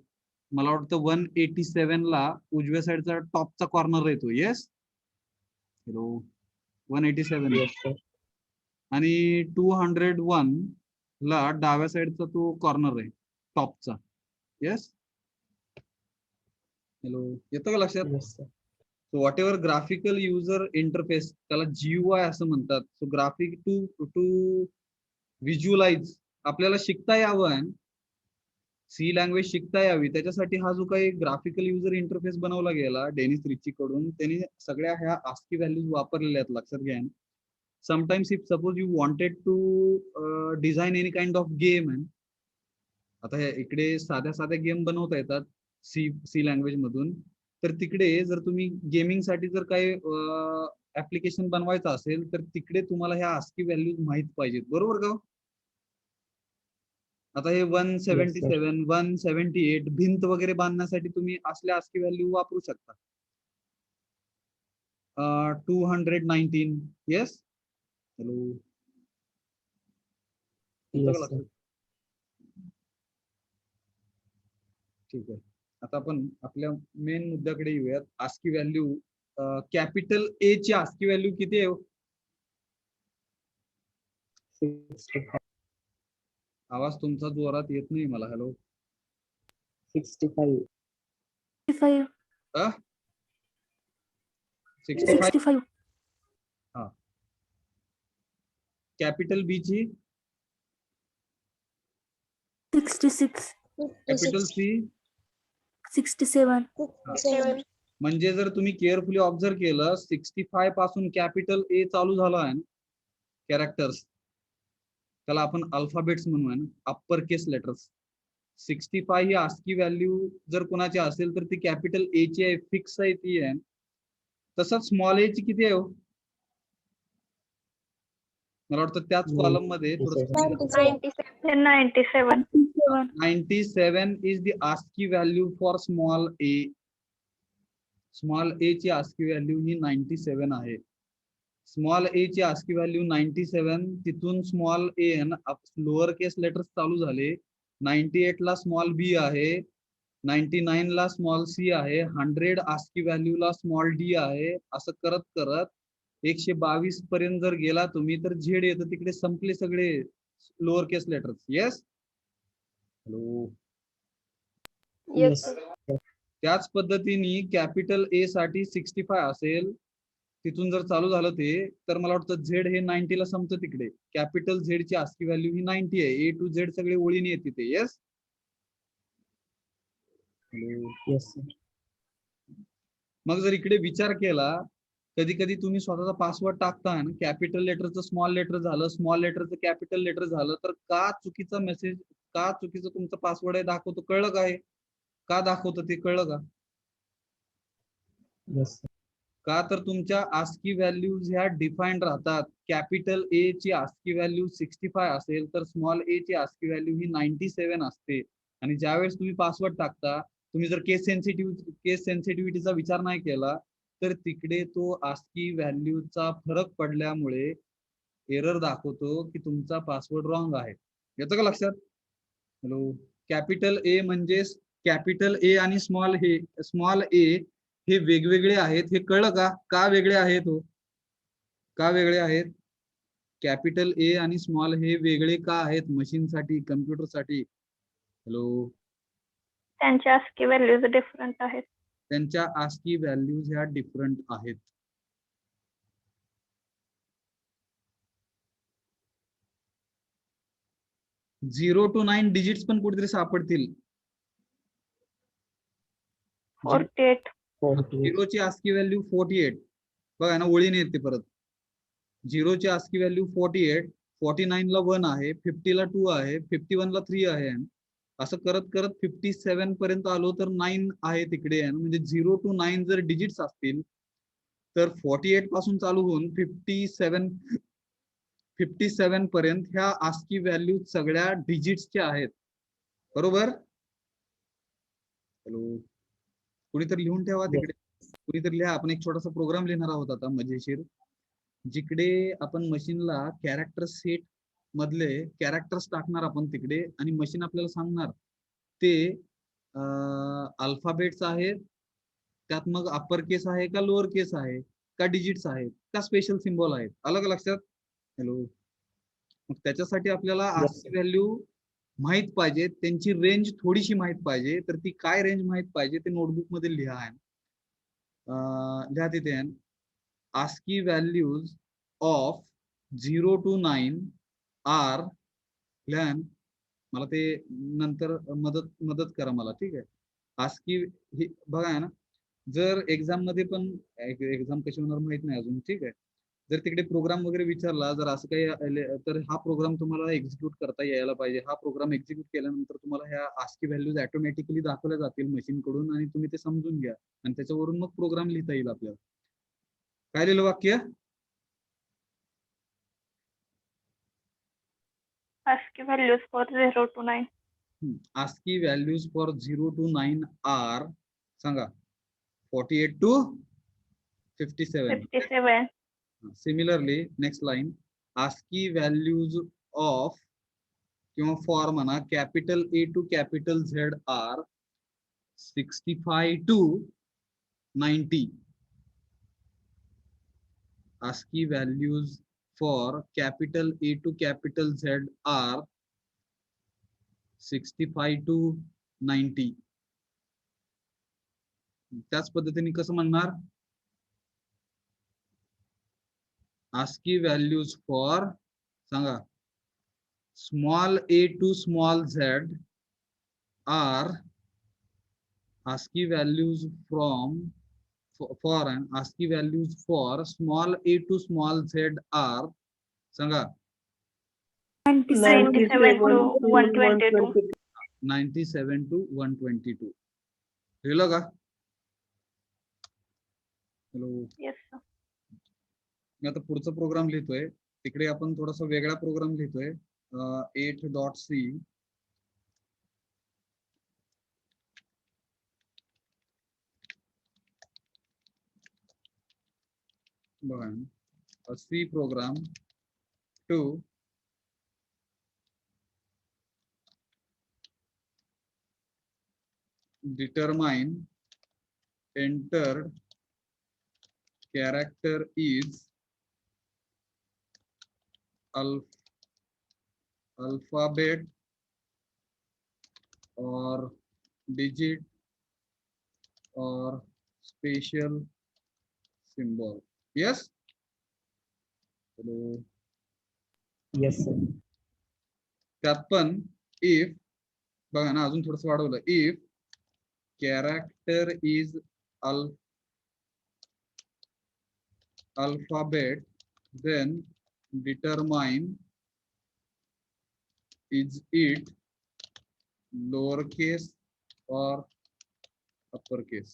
मला वाटतं 187 ला उजव्या साईडचा टॉपचा कॉर्नर येतो. Yes, hello, 187. Yes, sir. आणि 201 ला डाव्या साईडचा तो कॉर्नर आहे टॉपचा. येस, हॅलो, येतं का लक्षात? Yes, sir. So what ever graphical user interface, त्याला GUI असं म्हणतात. सो ग्राफिक टू व्हिज्युअलाइज, आपल्याला शिकता यावं, सी लँग्वेज शिकता यावी, त्याच्यासाठी हा जो काही ग्राफिकल युजर इंटरफेस बनवला गेला डेनिस रिची कडून, त्यांनी सगळ्या ह्या ASCII व्हॅल्यूज वापरलेल्या आहेत, लक्षात घ्या. Sometimes if suppose you wanted to design any kind of game, आता इकडे साध्या साध्या गेम बनवता येतात सी लँग्वेज मधून, तर तिकडे जर तुम्ही गेमिंग साठी जर काही ऍप्लिकेशन बनवायचं असेल, तर तिकडे तुम्हाला ह्या ASCII व्हॅल्यूज माहित पाहिजेत, बरोबर का? आता हे 177, 178 भिंत वगैरे बांधण्यासाठी तुम्ही असल्या ASCII व्हॅल्यू वापरू शकता. 219. Yes, hello, Yes, sir. ठीक आहे. आता आपण आपल्या मेन मुद्द्याकडे येऊयात. ASCII व्हॅल्यू, कॅपिटल A ची ASCII व्हॅल्यू किती आहे? 65. आवाज तुमचा जोरात येत नाही मला. हॅलो, 65. 65. 65. 65. हा, कॅपिटल B ची, 66. Capital C, 67. 67. म्हणजे जर तुम्ही केअरफुली ऑब्झर्व केलं, 65 पासून कॅपिटल A चालू झाला आहे, कॅरेक्टर्स, त्याला आपण अल्फाबेट्स म्हणू, अप्पर केस लेटर्स. 65 ही ASCII व्हॅल्यू जर कोणाची असेल तर ती कॅपिटल A ची आहे, फिक्स आहे ती आहे. तसंच स्मॉल a ची किती आहे? मला वाटतं त्याच कॉलम मध्ये थोडं 97. 97. 97 is the ASCII value for small a. Small a ची ASCII व्हॅल्यू ही 97 आहे. स्मॉल a ची ASCII व्हॅल्यू 97, तिथून small a lower case letters चालू झाले. 98 ला स्मॉल b आहे, 99 ला स्मॉल c आहे, 100 ASCII व्हॅल्यू ला स्मॉल d आहे. असं करत करत 122 पर्यंत जर गेला तुम्ही तर झेड येतं तिकडे संपले सगळे लोअर केस लेटर्स. येस. हॅलो. Yes. त्याच पद्धतीने कॅपिटल ए साठी 65 असेल, तिथून जर चालू झालं ते, तर मला वाटतं झेड हे 90 ला संपतं तिकडे. कॅपिटल झेड ची आस्की व्हॅल्यू ही 90 आहे. ए टू झेड सगळे ओळीने येते ते. येस. Yes, sir. मग जर इकडे विचार केला, कधी कधी तुम्ही स्वतःचा पासवर्ड टाकताय ना, कॅपिटल लेटरचं स्मॉल लेटर झालं, स्मॉल लेटरचं कॅपिटल लेटर झालं, तर का चुकीचा मेसेज, का चुकीचं तुमचं पासवर्ड आहे दाखवतो, कळलं का? हे का दाखवतं ते कळलं का? Yes, sir. का तर तुमच्या आस्की व्हॅल्यूज ह्या डिफाईन्ड राहतात. कॅपिटल ए ची आस्की व्हॅल्यू 65 असेल तर स्मॉल ए ची आस्की व्हॅल्यू ही 97 असते. आणि ज्यावेळेस तुम्ही पासवर्ड टाकता, तुम्ही जर केस सेन्सिटिव्हिटीचा विचार नाही केला तर तिकडे तो आस्की व्हॅल्यूचा फरक पडल्यामुळे एरर दाखवतो की तुमचा पासवर्ड रॉंग आहे. येतं का लक्षात? हॅलो. कॅपिटल ए म्हणजे कॅपिटल ए आणि स्मॉल ए हे वेगवेगळे आहेत. हे कळलं का? का वेगळे आहेत? हो, का वेगळे आहेत? कॅपिटल ए आणि स्मॉल हे वेगळे का आहेत मशीनसाठी, कम्प्युटरसाठी? हॅलो. त्यांच्या ASCII व्हॅल्यूज डिफरंट आहेत. त्यांच्या आस्की व्हॅल्यूज ह्या डिफरंट आहेत. झिरो टू 9 डिजिट्स पण कुठेतरी सापडतील. 48. 48. झिरोची आस्की व्हॅल्यू 48. बघा ना, ओळीने येते परत. झिरोची आस्की व्हॅल्यू 48, 49 ला 1 आहे, 50 ला 2 आहे, 51 ला 3 आहे. असं करत करत 57 पर्यंत आलो तर 9 आहे तिकडे. म्हणजे 0 to 9 जर डिजिट्स असतील तर 48 पासून चालू होऊन 57 पर्यंत ह्या आस्की व्हॅल्यू सगळ्या डिजिट्सच्या आहेत. बरोबर? हॅलो. कुणीतरी लिहून ठेवा तिकडे, कुणीतरी लिहा. आपण एक छोटासा प्रोग्राम लिहिणार आहोत आता मजेशीर, जिकडे आपण मशीनला कॅरेक्टर सेट मधले कॅरेक्टर्स टाकणार आपण तिकडे, आणि मशीन आपल्याला सांगणार ते अल्फाबेट्स आहेत, त्यात मग अप्पर केस आहे का लोअर केस आहे का डिजिट्स आहेत का स्पेशल सिम्बॉल आहेत. अलग लक्षात? हॅलो. मग त्याच्यासाठी आपल्याला Yes, आस्की व्हॅल्यू माहित पाहिजे, त्यांची रेंज थोडीशी माहित पाहिजे. तर ती काय रेंज माहित पाहिजे ते नोटबुक मध्ये लिहा. लिहा तिथे ASCII values of 0 to 9 are, मला ते नंतर मदत करा मला, ठीक आहे? ASCII हे बघा आहे ना, जर एक्झाम मध्ये पण, एक्झाम कशी होणार माहित नाही अजून, ठीक आहे? जर तिकडे प्रोग्राम वगैरे विचारला, जर असं काही, तर हा प्रोग्राम तुम्हाला एक्झिक्यूट करता यायला पाहिजे. हा प्रोग्राम एक्झिक्यूट केल्यानंतर तुम्हाला ह्या ASCII व्हॅल्यूज ऑटोमॅटिकली दाखवल्या जातील मशीन कडून, आणि तुम्ही ते समजून घ्या आणि त्याच्यावरून मग प्रोग्राम लिहिता येईल आपल्याला. काय लिहिलं वाक्य? ASCII values for 0 to 9. ASCII values for 0 to 9 are, सांगा, 48 to 57. 57. Similarly, next line, ASCII values of किंवा for म्हणा capital A to capital Z are 65 to 90. ASCII values for capital A to capital Z are 65 to 90. त्याच पद्धतीने कसं म्हणणार? ASCII values for, सांगा, small a to small z are ASCII values for ASCII values for small a to small z are, सांगा, 97 to 122. 97 to 122. लिहिलं का? Hello. Yes, sir. मी आता पुढचा प्रोग्राम लिहितोय, तिकडे आपण थोडासा वेगळा प्रोग्राम लिहितोय. 8.c. बघा, a C program to determine entered character is alphabet or digit or special symbol. Yes. Hello. Yes, sir. त्यात पण if बघा ना अजून थोडस वाढवलं if character is alphabet then determine is it lowercase or uppercase.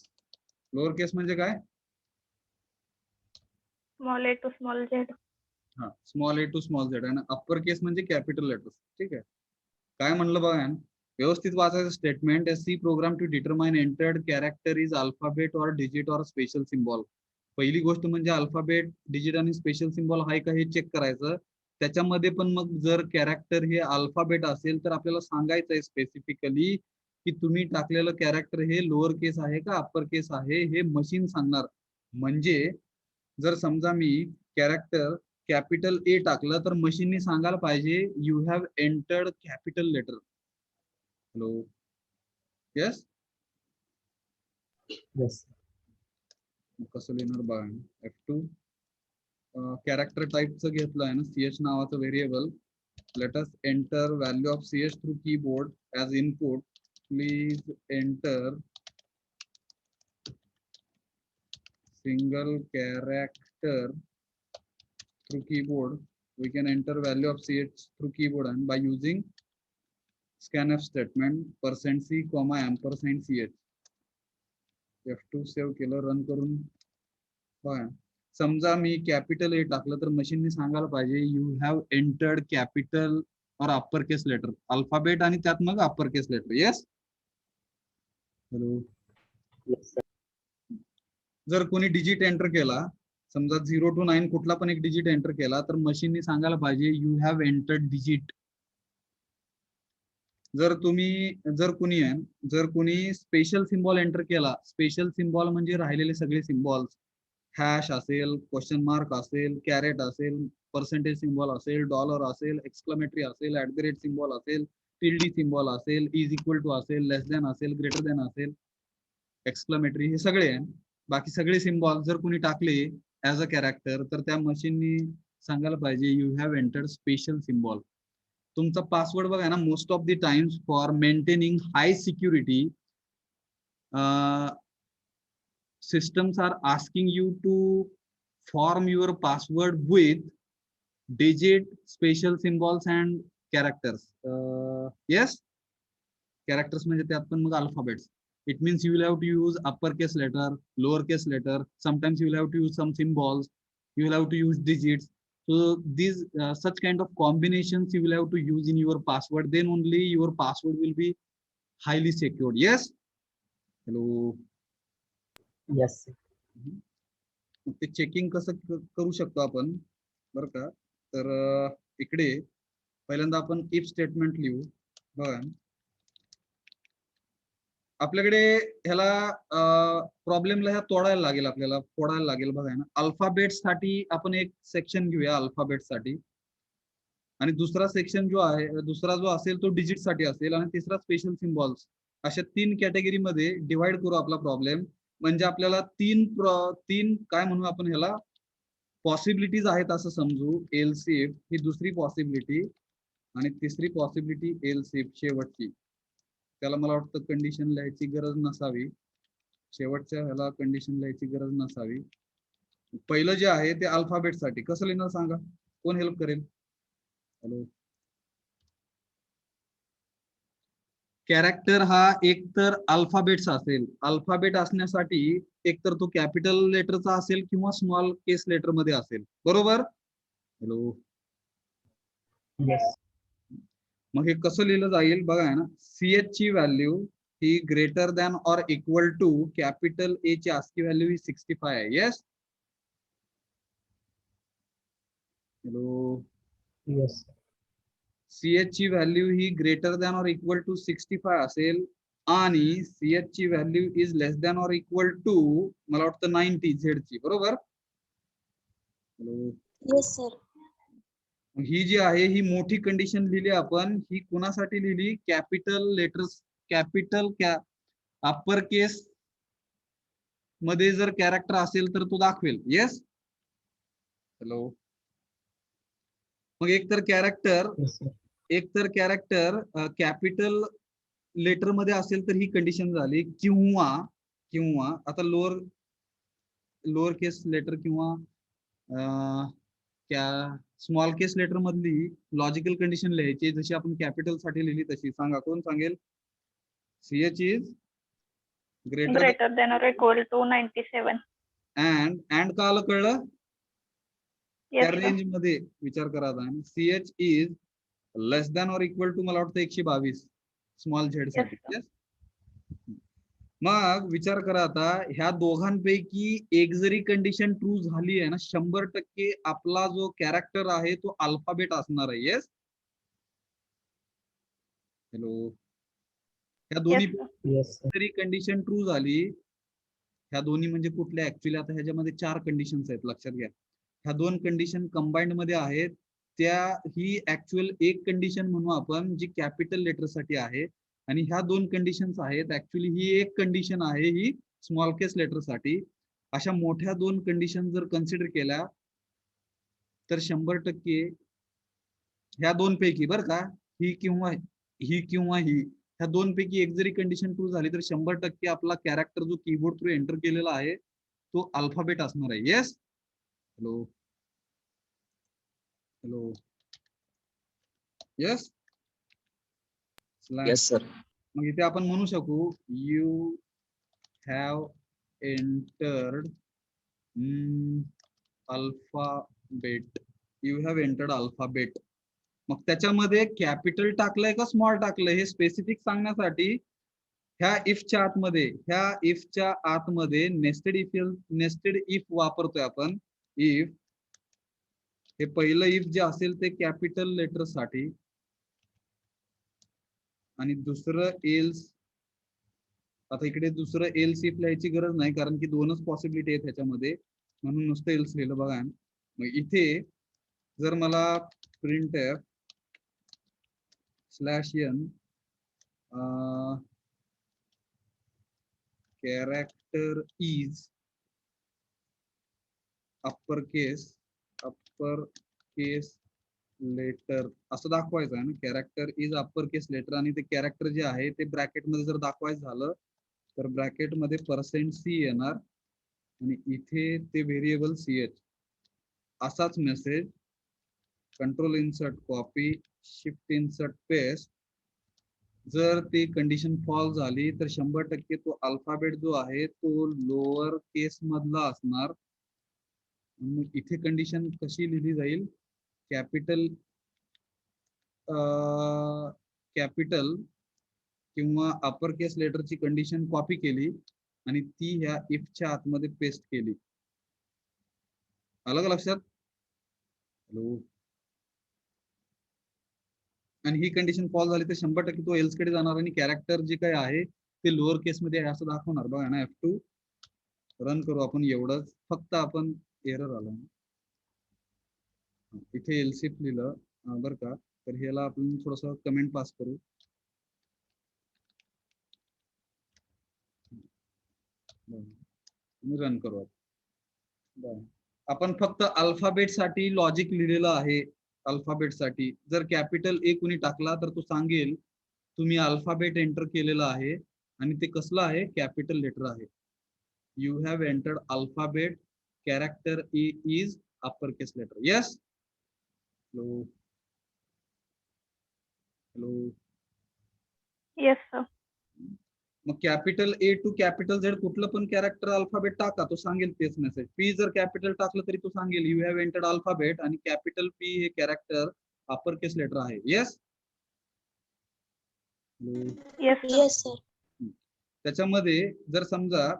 Lowercase म्हणजे काय? Small A to small Z. हा small A to small Z आणि अप्पर केस म्हणजे कॅपिटल लेटर्स. ठीक आहे. काय म्हणलं बघा व्यवस्थित वाचायचं statement C program to determine entered character is alphabet or digit or special symbol. पहिली गोष्ट म्हणजे अल्फाबेट डिजिट आणि स्पेशल सिम्बॉल आहे का हे चेक करायचं. त्याच्यामध्ये पण मग जर कॅरेक्टर हे अल्फाबेट असेल तर आपल्याला सांगायचं आहे स्पेसिफिकली की तुम्ही टाकलेलं कॅरेक्टर हे लोअर केस आहे का अप्पर केस आहे हे मशीन सांगणार. म्हणजे जर समजा मी कॅरेक्टर कॅपिटल ए टाकलं तर मशीनने सांगायला पाहिजे you have entered capital letter. Hello. Yes. Yes. कसं लिहिणार बघा F2 कॅरेक्टर टाईपचं घेतलं आहे ना CH नावाचं variable. Let us enter value of CH through keyboard as input. Please enter single character through keyboard. We can enter value of CH through keyboard and by using scanf statement %c, ampersand CH. F2 save केलं run करून बघा. समजा मी capital ए टाकलं तर मशीनने सांगायला पाहिजे you have entered capital और अप्पर केस लेटर अल्फाबेट आणि त्यात मग upper case letter. Yes. Hello. Yes, sir. जर कोणी डिजिट एंटर केला समजा 0 to 9 कुठला पण एक डिजिट एंटर केला तर मशीनने सांगायला पाहिजे यू हॅव एंटर्ड डिजिट. जर कोणी स्पेशल सिम्बॉल एंटर केला स्पेशल सिम्बॉल म्हणजे राहिलेले सगळे सिम्बॉल्स हॅश असेल क्वेश्चन मार्क असेल कॅरेट असेल पर्सेंटेज सिम्बॉल असेल डॉलर असेल एक्सक्लेमेटरी असेल @ सिम्बॉल असेल टिल्डी सिम्बॉल असेल इज इक्वल टू असेल लेस दॅन असेल ग्रेटर दॅन असेल एक्सक्लेमेटरी हे सगळे बाकी सगळे सिम्बॉल जर कोणी टाकले ऍज अ कॅरेक्टर तर त्या मशीननी सांगायला पाहिजे you have entered special symbol. तुमचा पासवर्ड बघा ना most of the times for maintaining high security systems are asking you to form your password with digit, special symbols and characters. Yes, characters म्हणजे त्यात पण मग alphabets. It means you will have to use uppercase letter, lowercase letter. Sometimes you will have to use some symbols. You will have to use digits. So these such kind of combinations you will have to use in your password. Then only your password will be highly secured. Yes. Hello. Yes, sir. ते checking कसं करू शकतो आपण बरं का. तर इकडे पहिल्यांदा आपण इफ स्टेटमेंट लिहू. बघा आपल्याकडे ह्याला प्रॉब्लेमला ह्या तोडायला लागेल आपल्याला फोडायला लागेल. बघा ना अल्फाबेट्स साठी आपण एक सेक्शन घेऊया अल्फाबेट्स साठी आणि दुसरा सेक्शन जो आहे दुसरा जो असेल तो डिजिट साठी असेल आणि तिसरा स्पेशल सिम्बॉल्स. अशा 3 कॅटेगरी मध्ये डिवाइड करू आपला प्रॉब्लेम. म्हणजे आपल्याला तीन काय म्हणू आपण ह्याला पॉसिबिलिटीज आहेत असं समजू. एल्स इफ ही दुसरी पॉसिबिलिटी आणि तिसरी पॉसिबिलिटी एल्स इफ शेवटची. त्याला मला वाटतं कंडिशन लिहायची गरज नसावी. शेवटच्या ह्याला कंडिशन लिहायची गरज नसावी. पहिलं जे आहे ते अल्फाबेट साठी कसं लिहिणार सांगा कोण हेल्प करेल. हॅलो. कॅरेक्टर हा एक तर अल्फाबेट्स असेल. अल्फाबेट असण्यासाठी एक तर तो कॅपिटल लेटरचा असेल किंवा स्मॉल केस लेटर मध्ये असेल. बरोबर. हॅलो. Yes. मग हे कसं लिहिलं जाईल बघा ना CH ची व्हॅल्यू ही greater than or equal to capital A ची ASCII व्हॅल्यू ही 65 आहे. येस. हॅलो. Yes. CH ची व्हॅल्यू ही greater than or equal to 65 असेल आणि CH ची value is less than or equal to मला वाटतं 90 Z ची. बरोबर. हॅलो. Yes, sir. ही जी आहे ही मोठी कंडिशन लिहिली आपण, ही कोणासाठी लिहिली? Capital letters, capital upper case मध्ये जर कॅरेक्टर असेल तर तो दाखवेल. येस. हॅलो. मग एक Yes, sir. Character capital letter मध्ये असेल तर ही कंडिशन झाली. किंवा किंवा आता लोअर केस लेटर किंवा क्या स्मॉल केस लेटर मधली लॉजिकल कंडिशन लिहायची जशी आपण कॅपिटल साठी लिहिली तशी. सांगा कोण सांगेल? CH is greater Greater than or equal to 97. And का आलं कळलं? त्या Yes, sir. रेंज मध्ये विचार करा आता. CH is less than or equal to मला वाटतं 122 स्मॉल झेड साठी. sir. Yes? मग विचार करा आता, ह्या दोघांपैकी एक जरी कंडिशन ट्रू झाली आहे ना, 100% आपला जो कॅरेक्टर आहे तो अल्फाबेट असणार आहे. येस. हॅलो. ह्या दोन्ही Yes, sir. Yes, sir. जरी कंडिशन ट्रू झाली, ह्या दोन्ही म्हणजे कुठल्या? ऍक्च्युली आता ह्याच्यामध्ये 4 कंडिशन्स आहेत, लक्षात घ्या. ह्या 2 कंडिशन कंबाईंड मध्ये आहेत. त्या ही ऍक्च्युअल एक कंडिशन म्हणू आपण जी कॅपिटल लेटर साठी आहे, आणि ह्या 2 कंडिशन्स आहेत. ऍक्च्युअली ही एक कंडिशन आहे ही स्मॉल केस लेटर साठी. अशा मोठ्या 2 कंडिशन जर कन्सिडर केल्या तर 100% ह्या 2 पैकी बरं का, ही किंवा ही ह्या 2 पैकी एक जरी कंडिशन ट्रू झाली तर 100% आपला कॅरेक्टर जो कीबोर्ड थ्रू एंटर केलेला आहे तो अल्फाबेट असणार आहे. Yes. Hello. Hello. Yes. Yes, sir. मग इथे आपण म्हणू शकू you have entered alphabet. You have entered alphabet. मग त्याच्यामध्ये कॅपिटल टाकलंय का स्मॉल टाकलंय हे स्पेसिफिक सांगण्यासाठी ह्या इफच्या आतमध्ये नेस्टेड इफ वापरतोय आपण. इफ हे पहिलं इफ जे असेल ते कॅपिटल लेटर साठी आणि दुसरं एल्स. आता इकडे दुसरं एल्स इफ लिहायची गरज नाही कारण की 2च पॉसिबिलिटी आहेत ह्याच्यामध्ये, म्हणून नुसतं एल्स लिहिलं बघा. मग इथे जर मला printf /n character is upper case letter असं दाखवायचं आहे ना. Character is upper case letter आणि ते कॅरेक्टर जे आहे ते ब्रॅकेट मध्ये जर दाखवायचं झालं तर ब्रॅकेट मध्ये %c येणार आणि इथे ते व्हेरिएबल CH. असाच message control insert copy shift insert paste. जर ती कंडिशन फॉल्स झाली तर 100% तो अल्फाबेट जो आहे तो लोअर केस मधला असणार. मग इथे कंडिशन कशी लिहिली जाईल? कॅपिटल किंवा अप्पर केस लेटरची कंडिशन कॉपी केली आणि ती ह्या इफच्या आतमध्ये पेस्ट केली. आलं का लक्षात? हॅलो. आणि ही कंडिशन फॉल झाली तर 100% तो एल्स कडे जाणार आणि कॅरेक्टर जे काही आहे ते लोअर केस मध्ये आहे असं दाखवणार. बघा ना. F2 रन करू आपण. एवढंच फक्त आपण एरर आला इथे एल्सिफ लिहिलं बरं का. तर ह्याला आपण थोडस कमेंट पास करू. रन करू आपण. फक्त अल्फाबेट साठी लॉजिक लिहिलेलं आहे. अल्फाबेट साठी जर कॅपिटल ए कुणी टाकला तर तो सांगेल तुम्ही अल्फाबेट एंटर केलेला आहे आणि ते कसलं आहे? कॅपिटल लेटर आहे. You have entered alphabet character A is upper case letter. Yes. Hello. Hello. Yes, sir. मग capital A to capital Z कुठलं पण कॅरेक्टर अल्फाबेट टाका तो सांगेल तेच मेसेज. पी जर कॅपिटल टाकलं तरी तो सांगेल यू हॅव एंटर्ड अल्फाबेट आणि कॅपिटल पी हे कॅरेक्टर अप्पर केस लेटर आहे. Yes. Yes, sir. Yes, sir. त्याच्यामध्ये जर समजा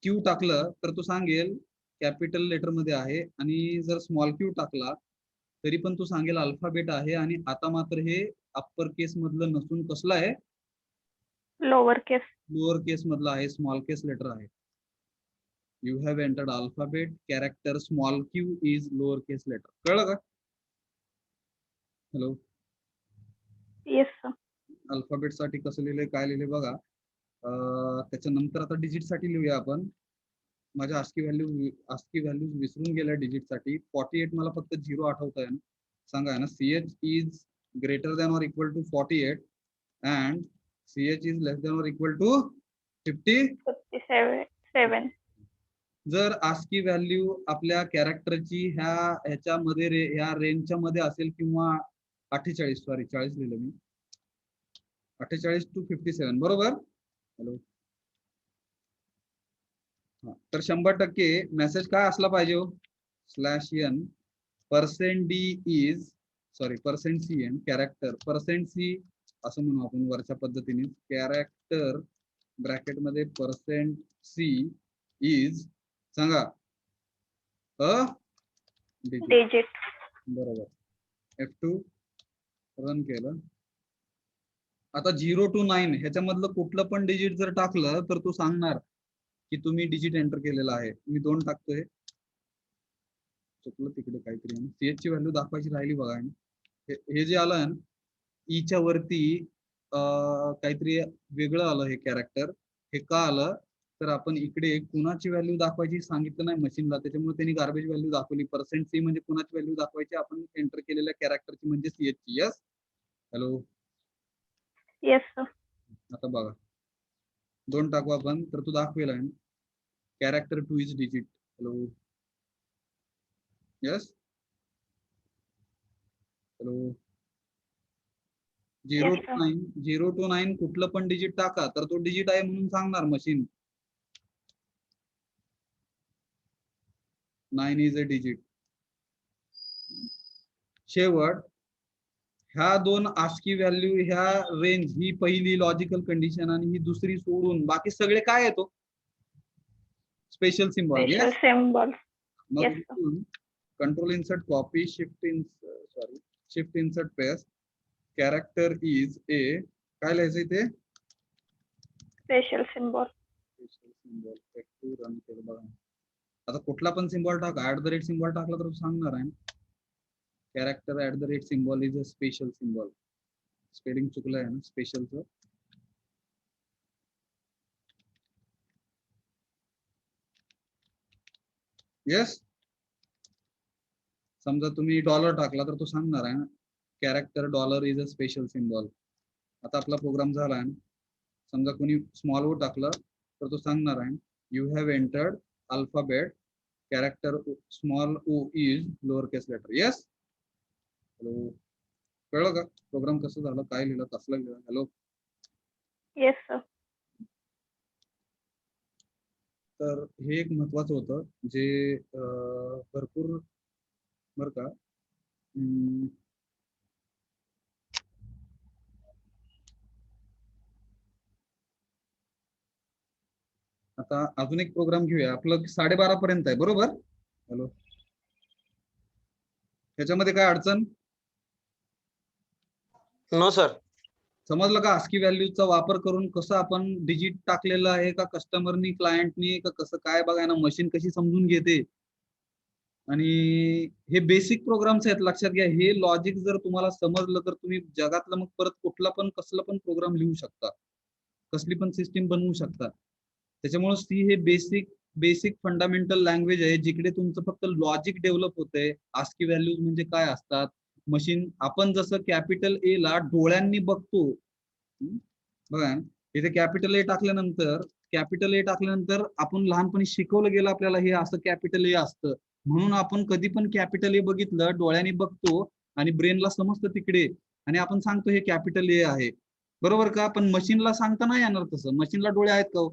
क्यू टाकलं तर तो सांगेल कॅपिटल लेटर मध्ये आहे आणि जर स्मॉल क्यू टाकला तरी पण तो सांगेल अल्फाबेट आहे. आणि आता मात्र हे अप्पर केस मधलं नसून कसलं आहे? Lower case. लोअर केस मधला आहे, स्मॉल केस लेटर आहे. You have entered alphabet character small Q is lower case letter. कळलं का? Hello, Yes, sir. अल्फाबेट साठी कसं लिहिले काय लिहिले बघा. त्याच्यानंतर आता डिजिट साठी लिहूया आपण. माझ्या आस्की व्हॅल्यूज विसरून गेल्या डिजिट साठी. 48 मला फक्त 0 आठवत आहे ना, सांगा ना. CH is greater than or equal to 48 and CH is less than or equal to 50. 57. जर आस्की व्हॅल्यू आपल्या कॅरेक्टरची ह्याच्यामध्ये ह्या रेंजच्या मध्ये असेल किंवा 48 सॉरी 40 लिहिलं मी, 48 to 57 बरोबर. हॅलो, तर 100% मेसेज काय असला पाहिजे हो, /n %d is %cn character %c असं म्हणू आपण वरच्या पद्धतीने. कॅरेक्टर ब्रॅकेट मध्ये %c इज सांगा अ Digit. बरोबर. F2 रन केलं. आता 0 to 9 ह्याच्यामधलं कुठलं पण डिजिट जर टाकलं तर तो सांगणार की तुम्ही डिजिट एंटर केलेला आहे. मी 2 टाकतोय, चुकलं तिकडे काहीतरी. CH ची व्हॅल्यू दाखवायची राहिली बघा. हे जे आलं ना ईच्या वरती काहीतरी वेगळं आलं हे कॅरेक्टर. हे का आलं तर आपण इकडे कुणाची व्हॅल्यू दाखवायची सांगितलं नाही मशीनला, त्याच्यामुळे त्यांनी गार्बेज व्हॅल्यू दाखवली. %c म्हणजे कुणाची व्हॅल्यू दाखवायची, आपण एंटर केलेल्या कॅरेक्टरची म्हणजे CH ची. यस. Hello, Yes, sir. आता बघा 2 टाकू आपण तर तो दाखवेल आहे character 2 is digit. Hello, yes. Hello, 0 Yes, to sir. 9 0 to 9 कुठलं पण डिजिट टाका तर तो डिजिट आहे म्हणून सांगणार मशीन. 9 is a digit. शेवट ह्या 2 आस्की व्हॅल्यू ह्या रेंज ही पहिली लॉजिकल कंडिशन आणि ही दुसरी सोडून बाकी सगळे काय येतो, स्पेशल सिम्बॉल. Special symbol. मग Yes, sir. Control insert copy shift insert paste character is a काय लिहायचं इथे, Special symbol. Special symbol. F2 run केलं बघा. आता कुठला पण सिम्बॉल टाका, @ सिम्बॉल टाकला तर सांगणार आहे character @ symbol is a special symbol. Spelling चुकलं आहे ना स्पेशलचं. यस. समजा तुम्ही डॉलर टाकला तर तो सांगणार आहे character $$ is a special symbol. आता आपला प्रोग्राम झाला आहे. समजा कोणी स्मॉल ओ टाकलं तर तो सांगणार आहे you have entered alphabet character small O is lower case letter. Yes. Hello, कळलं का प्रोग्राम कसं झालं, काय लिहिलं, कसलं लिहिलं. Hello, Yes, sir. तर हे एक महत्वाचं होतं जे भरपूर बर का. आता अजून एक प्रोग्राम घेऊया. आपलं 12:30 पर्यंत आहे बरोबर. हॅलो, त्याच्यामध्ये काय अडचण, नो सर. समजलं का. आस्की व्हॅल्यूचा वापर करून कसं आपण डिजिट टाकलेलं आहे का कस्टमरनी क्लायंटनी का कसं काय बघा ना, मशीन कशी समजून घेते. आणि हे बेसिक प्रोग्राम्स आहेत, लक्षात घ्या. हे लॉजिक जर तुम्हाला समजलं तर तुम्ही जगातलं मग परत कुठला पण कसला पण प्रोग्राम लिहू शकता, कसली पण सिस्टीम बनवू शकता. त्याच्यामुळे सी हे बेसिक फंडामेंटल लँग्वेज आहे जिकडे तुमचं फक्त लॉजिक डेव्हलप होतंय. आस्की व्हॅल्यूज म्हणजे काय असतात, मशीन आपण जसं कॅपिटल ए ला डोळ्यांनी बघतो. बघा इथे कॅपिटल ए टाकल्यानंतर आपण लहानपणी शिकवलं गेलं आपल्याला हे असं कॅपिटल ए असतं, म्हणून आपण कधी पण कॅपिटल ए बघितलं डोळ्यांनी बघतो आणि ब्रेनला समजतं तिकडे आणि आपण सांगतो हे कॅपिटल ए आहे, बरोबर का. पण मशीनला सांगता नाही येणार तसं, मशीनला डोळे आहेत का.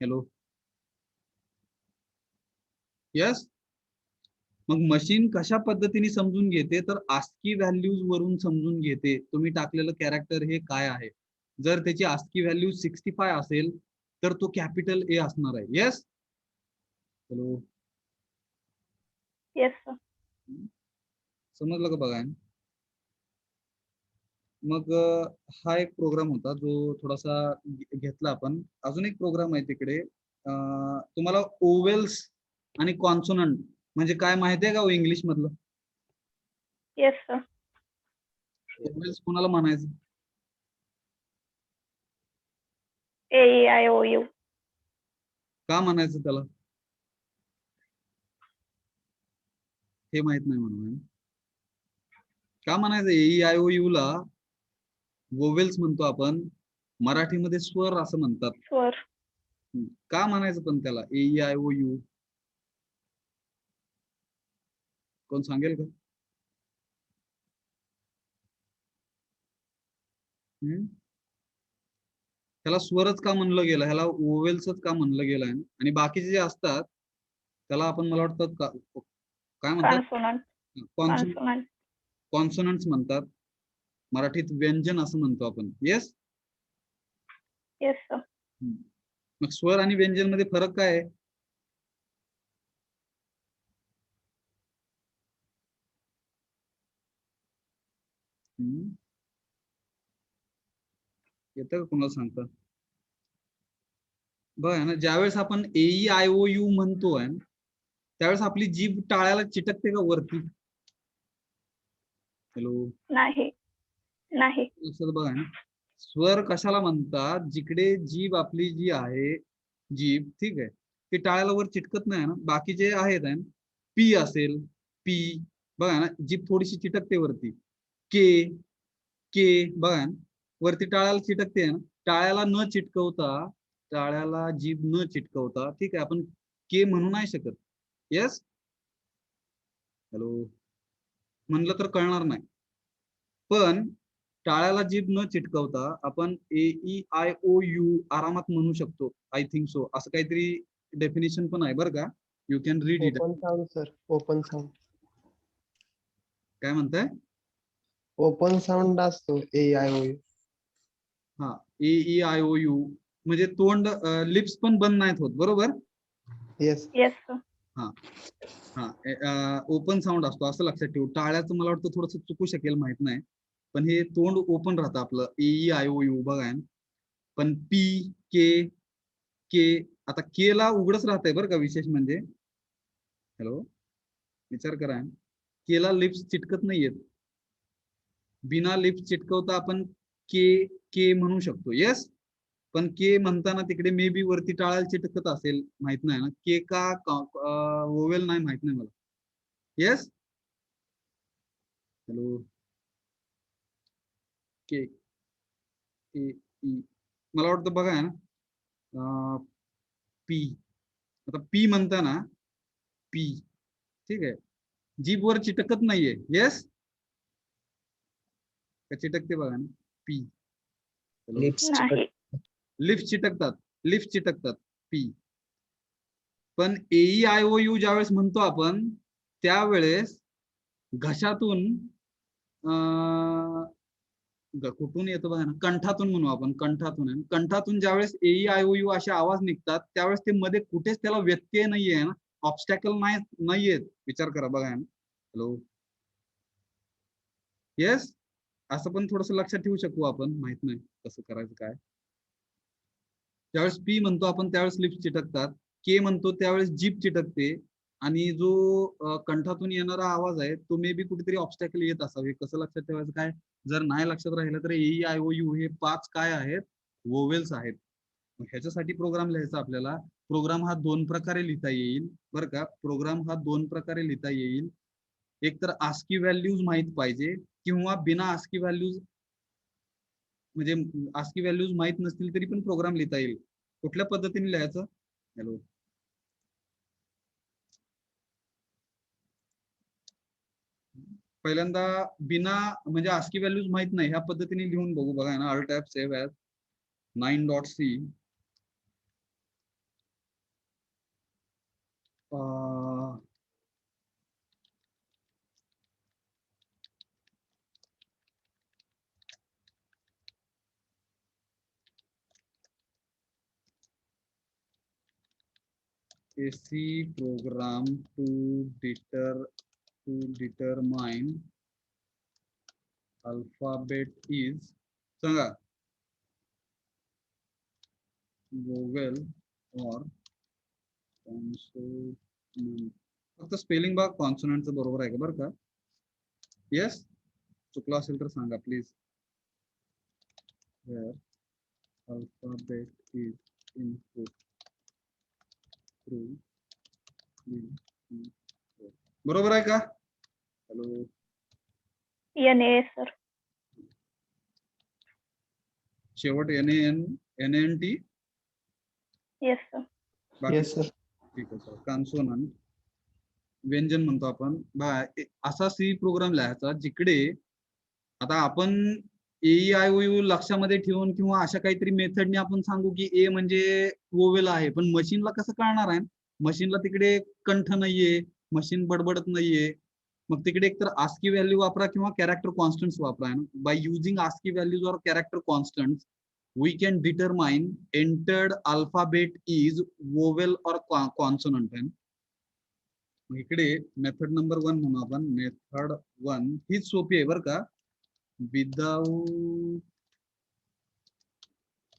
Hello, yes. मग मशीन कशा पद्धतीने समजून घेते तर आस्की व्हॅल्यूज वरून समजून घेते तुम्ही टाकलेलं कॅरेक्टर हे काय आहे. जर त्याची आस्की व्हॅल्यू 65 असेल तर तो कॅपिटल ए असणार आहे. यस. Hello, Yes, sir. समजलं का बघा. मग हा एक प्रोग्राम होता जो थोडासा घेतला आपण. अजून एक प्रोग्राम आहे तिकडे. तुम्हाला ओवेल्स आणि कॉन्सोनंट म्हणजे काय माहिती आहे का इंग्लिश मधलं. Yes, sir. वोवेल्स कोणाला म्हणायचं? AEIOU. का म्हणायचं त्याला? हे माहित नाही म्हणून का म्हणायचं? AEIOU ला वोवेल्स म्हणतो आपण, मराठीमध्ये स्वर असं म्हणतात. स्वर. का म्हणायचं पण त्याला AEIOU? कोण सांगेल का? त्याला स्वरच का म्हणलं गेलं, ह्याला वोवेल्सच का म्हणलं गेलं आहे? आणि बाकीचे जे असतात त्याला आपण, मला वाटतं काय म्हणतात, कॉन्सोनंट. कॉन्सोनंट्स म्हणतात. मराठीत व्यंजन असं म्हणतो आपण. येस. Yes sir. मग स्वर आणि व्यंजन मध्ये फरक काय आहे? येतं का कोणाला सांगता? बघा ना, ज्यावेळेस आपण AEIOU म्हणतोय त्यावेळेस आपली जीभ टाळ्याला चिटकते का वरती? हॅलो. नाही. बघा ना, स्वर कशाला म्हणतात? जिकडे जीभ आपली जी आहे, जीभ, ठीक आहे, ते टाळ्याला वर चिटकत नाही ना. बाकीचे आहेत आहे, पी असेल, पी, बघा ना, जीभ थोडीशी चिटकते वरती. के, के, बघा ना, वरती टाळ्याला चिटकते ना. टाळ्याला न चिटकवता, टाळ्याला जीभ न चिटकवता, ठीक आहे, आपण के म्हणू नाही शकत. येस. हॅलो. म्हणलं तर कळणार नाही. पण टाळ्याला जीभ न चिटकवता आपण AEIOU आरामात म्हणू शकतो. I think so. असं काहीतरी डेफिनेशन पण आहे बरं का. You can read it. Open sound sir, open sound. काय म्हणताय? ओपन साऊंड असतो AEIOU. हा, AEIOU म्हणजे तोंड, लिप्स पण बंद नाहीत होत, बरोबर? येस. Yes sir. हा, ओपन साऊंड असतो असं लक्षात ठेवू. टाळ्याचं मला वाटतं थोडस चुकू शकेल, माहित नाही, पण हे तोंड ओपन राहतं आपलं AEIOU, बघा. पण पी, के, के, आता के ला उघडच राहतंय बरं का. विशेष म्हणजे, हॅलो, विचार करा, केला लिप्स चिटकत नाहीयेत. बिना लिप्स चिटकवता आपण के, के म्हणू शकतो. येस. पण के म्हणताना तिकडे मे बी वरती टाळायला चिटकत असेल, माहित नाही ना. के का वोवेल नाही माहित नाही मला. येस. हॅलो. के, ए, ई, मला वाटतं बघा ना, पी, आता पी म्हणताना पी, ठीक आहे, जीभ वर चिटकत नाहीये. येस. का चिटकते बघा ना, पी. नाही. लिप्स चिटकतात, लिप्स चिटकतात, पी. पण AEIOU ज्यावेळेस म्हणतो आपण त्यावेळेस घशातून, कुठून येतो बघा ना, कंठातून म्हणू आपण, कंठातून. कंठातून ज्यावेळेस AEIOU असे आवाज निघतात त्यावेळेस ते मध्ये कुठेच त्याला व्यत्यय नाहीये ना, ऑब्स्टॅकल नाहीयेत. विचार करा बघा ना. हॅलो. येस. असं पण थोडस लक्षात ठेवू शकू आपण, माहित नाही कसं करायचं काय. ज्यावेळेस पी म्हणतो आपण त्यावेळेस लिप्स चिटकतात. के म्हणतो त्यावेळेस जीभ चिटकते. आणि जो कंठातून येणारा आवाज आहे तो मे बी कुठेतरी ऑब्स्टॅकल येत असावे. कसं लक्षात ठेवायचं काय? जर नाही लक्षात राहिलं तर AEIOU हे 5 काय आहेत? वोवेल्स आहेत. ह्याच्यासाठी प्रोग्राम लिहायचा आपल्याला. प्रोग्राम हा 2 प्रकारे लिहिता येईल बरं का. प्रोग्राम हा 2 प्रकारे लिहिता येईल. एक तर ASCII व्हॅल्यूज माहित पाहिजे, किंवा बिना ASCII व्हॅल्यूज, म्हणजे ASCII व्हॅल्यूज माहित नसतील तरी पण प्रोग्राम लिहिता येईल. कुठल्या पद्धतीने लिहायचं? हॅलो. पहिल्यांदा बिना, म्हणजे ASCII व्हॅल्यूज माहित नाही ह्या पद्धतीने लिहून बघू. बघा ना, Alt Tab save as 9.c. AC program to determine alphabet is, सांगा, vowel or consonant. फक्त स्पेलिंग बघा कॉन्सोनंटचं बरोबर आहे का बरं का. येस. चुकलं असेल तर सांगा please. Alphabet is input through. बरोबर आहे का? हॅलो. NA sir. शेवट NANT. Yes sir. बाकी Yes, sir. ठीक आहे सर. कॉन्सोनंट व्यंजन म्हणतो आपण. असा सी प्रोग्राम लिहायचा जिकडे आता आपण AEIOU लक्षामध्ये ठेवून किंवा अशा काहीतरी मेथडने आपण सांगू की ए म्हणजे वोवेल आहे, पण मशीनला कसं कळणार आहे? मशीनला तिकडे कंठ नाहीये, मशीन बडबडत नाहीये. मग तिकडे एकतर आस्की व्हॅल्यू वापरा किंवा कॅरेक्टर कॉन्स्टंट्स वापरा. बाय युजिंग आस्की व्हॅल्यूज और character constants we can determine entered alphabet is vowel or consonant. इकडे मेथड नंबर 1 म्हणू आपण. मेथड 1 हीच सोपी आहे बरं का.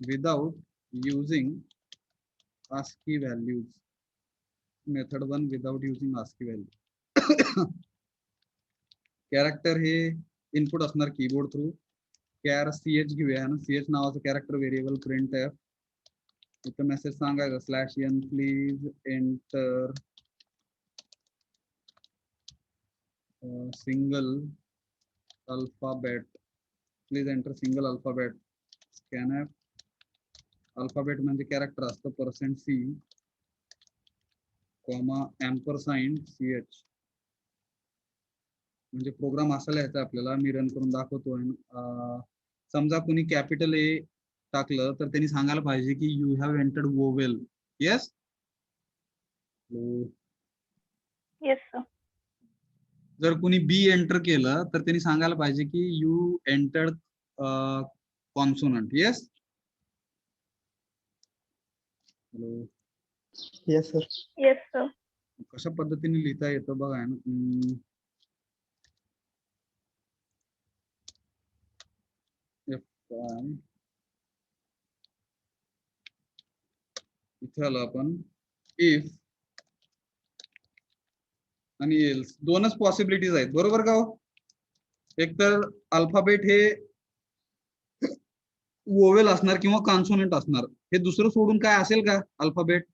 without using ASCII values. Method 1 without using ASCII value. Character हे इनपुट असणार कीबोर्ड थ्रू. कॅर CH घेऊया ना. CH नावाचं कॅरेक्टर व्हेरिएबल प्रिंट आहे. इथं मेसेज सांगायचा /n please enter single alphabet. Please enter single alphabet. Scanner alphabet म्हणजे character असतं %C $&CH. म्हणजे प्रोग्राम असा लिहायचा आपल्याला. मी रन करून दाखवतोय. समजा कोणी कॅपिटल A टाकलं तर त्यांनी सांगायला पाहिजे की you have entered vowel. Yes. Yes sir. जर कोणी B एंटर केलं तर त्यांनी सांगायला पाहिजे की you entered consonant. Yes. Hello. Yes, sir. Yes sir. कशा पद्धतीने लिहिता येतं बघा ना. इथे आलो आपण. इफ आणि एल्स दोनच पॉसिबिलिटीज आहेत. बरोबर का हो? एकतर अल्फाबेट हे वोवेल असणार किंवा कॉन्सोनंट असणार. हे दुसरं सोडून काय असेल का अल्फाबेट?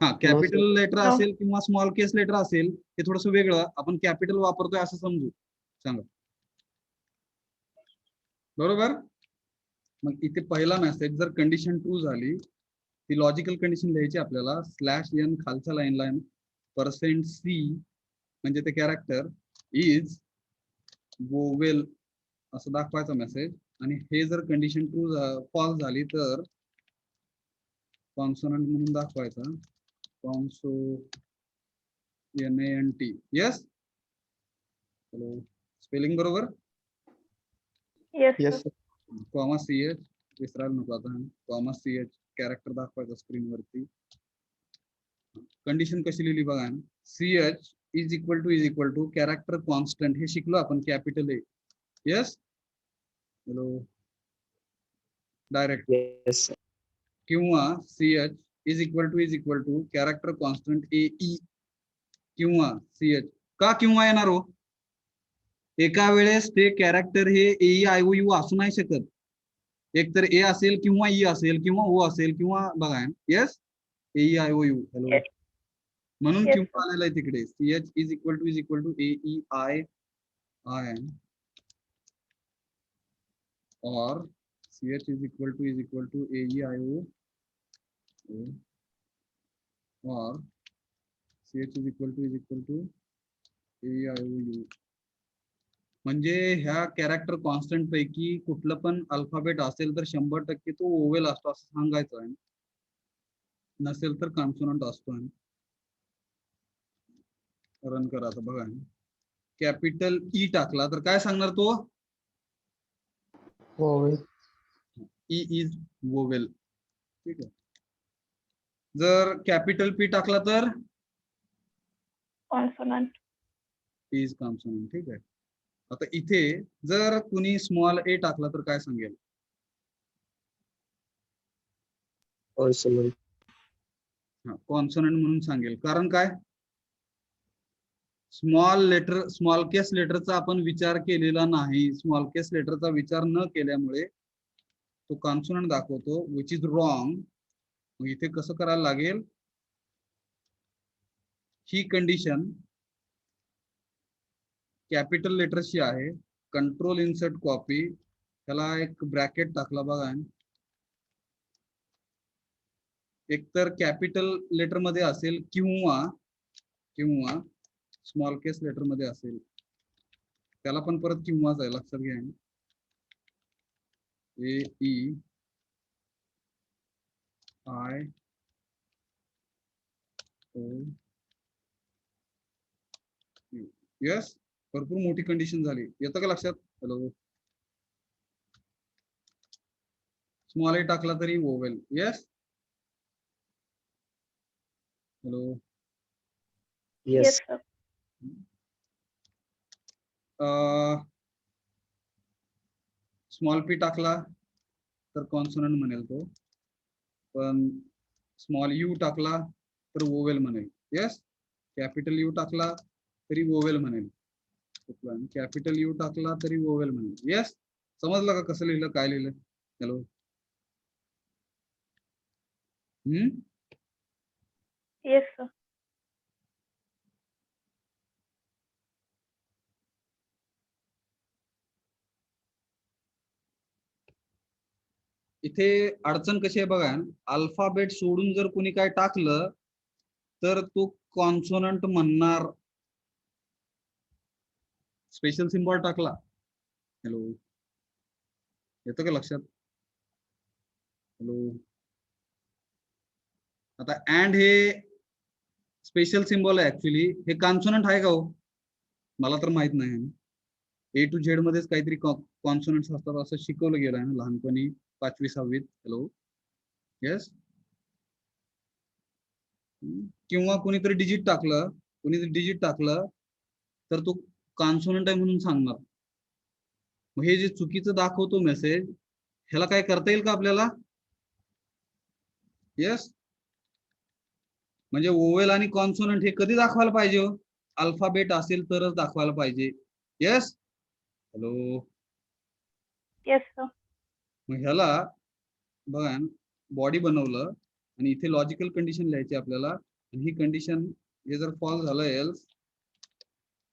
हा, कॅपिटल लेटर No. असेल किंवा स्मॉल केस लेटर असेल. हे थोडंसं वेगळं. आपण कॅपिटल वापरतोय असं समजू. सांगा. बरोबर. मग इथे पहिला मेसेज जर कंडिशन ट्रू झाली, ती लॉजिकल कंडिशन लिहायची आपल्याला. /n खालच्या लाईनला %C म्हणजे ते कॅरेक्टर इज वोवेल असं दाखवायचा मेसेज. आणि हे जर कंडिशन ट्रू फॉल्स झाली तर कॉन्सोनंट म्हणून दाखवायचा. NANT. येस. हॅलो. स्पेलिंग बरोबर. Yes Yes, sir. sir. CH विसरायला नको आता. CH कॅरेक्टर दाखवायचा स्क्रीन वरती. कंडिशन कशी लिहिली बघा. CH is equal to character constant. हे शिकलो आपण capital A. Yes. Hello. Direct. Yes, sir. किंवा CH is equal to character constant AE किंवा CH. का किंवा येणार हो? एका वेळेस ते कॅरेक्टर हे AEIOU असू नाही शकत. एक तर A असेल किंवा E असेल किंवा O असेल किंवा बघा. येस. AEIOU. हॅलो. Yes. म्हणून Yes, किंवा आलेला आहे तिकडे. CH इज इक्वल टू AEI or CH is equal to AEIO or CH is equal to AEIOU. म्हणजे ह्या कॅरेक्टर कॉन्स्टंट पैकी कुठलं पण अल्फाबेट असेल तर 100% तो ओवेल असतो असं सांगायचं आहे. नसेल तर कॉन्सोनंट असतो. रन करा आता बघा. कॅपिटल E टाकला तर काय सांगणार तो? Vowel. E is vowel. ठीक आहे. जर कॅपिटल P टाकला तर कॉन्सोनंट. Is consonant. ठीक आहे. आता इथे जर कुणी स्मॉल a टाकला तर काय सांगेल? Consonant. कॉन्सोनंट म्हणून सांगेल. कारण काय? स्मॉल केस लेटरचा आपण विचार केलेला नाही. स्मॉल केस लेटरचा विचार न केल्यामुळे तो कॉन्सोनंट दाखवतो, विच इज रॉंग. मग इथे कसं करायला लागेल, ही कंडिशन कॅपिटल लेटरची आहे. कंट्रोल इन्सर्ट कॉपी, त्याला एक ब्रॅकेट टाकला बघा. एकतर कॅपिटल लेटर मध्ये असेल किंवा स्मॉल केस लेटर मध्ये असेल. त्याला पण परत किंवाच आहे, लक्षात घ्या. AEIOU. यस, भरपूर मोठी कंडिशन झाली. येतं का लक्षात? हॅलो, स्मॉल ए टाकला तरी vowel. Yes, hello. Yes, sir. Small P टाकला तर कॉन्सोनंट म्हणेल तो, पण स्मॉल यू टाकला तर वोवेल म्हणेल. यस, कॅपिटल यू टाकला तरी वोवेल म्हणेल. कॅपिटल यू टाकला तरी वोवेल म्हणेल. यस, समजलं का कसं लिहिलं, काय लिहिलं? हॅलो. Yes, sir. इथे अडचण कशी आहे बघा. अल्फाबेट सोडून जर कोणी काय टाकलं तर तो कॉन्सोनंट म्हणणार. स्पेशल सिम्बॉल टाकला, हॅलो, येतं का लक्षात? हॅलो. आता अँड हे स्पेशल सिम्बॉल आहे, ऍक्च्युली हे कॉन्सोनंट आहे का हो? मला तर माहित नाही. A to Z मध्येच काहीतरी कॉन्सोनंट्स असतात असं शिकवलं गेलं आहे ना लहानपणी, 5वी 6वीत. हॅलो. येस. किंवा कोणीतरी डिजिट टाकलं तर तो कॉन्सोनंट आहे म्हणून सांगणार. मग हे जे चुकीचं दाखवतो मेसेज, ह्याला काय करता येईल का आपल्याला? येस, म्हणजे ओवेल आणि कॉन्सोनंट हे कधी दाखवायला पाहिजे? अल्फाबेट असेल तरच दाखवायला पाहिजे. Yes, hello. Yes, sir. मग ह्याला बघा, बॉडी बनवलं आणि इथे लॉजिकल कंडिशन लिहायची आपल्याला. आणि ही कंडिशन हे जर फॉल्स झालं एल्स,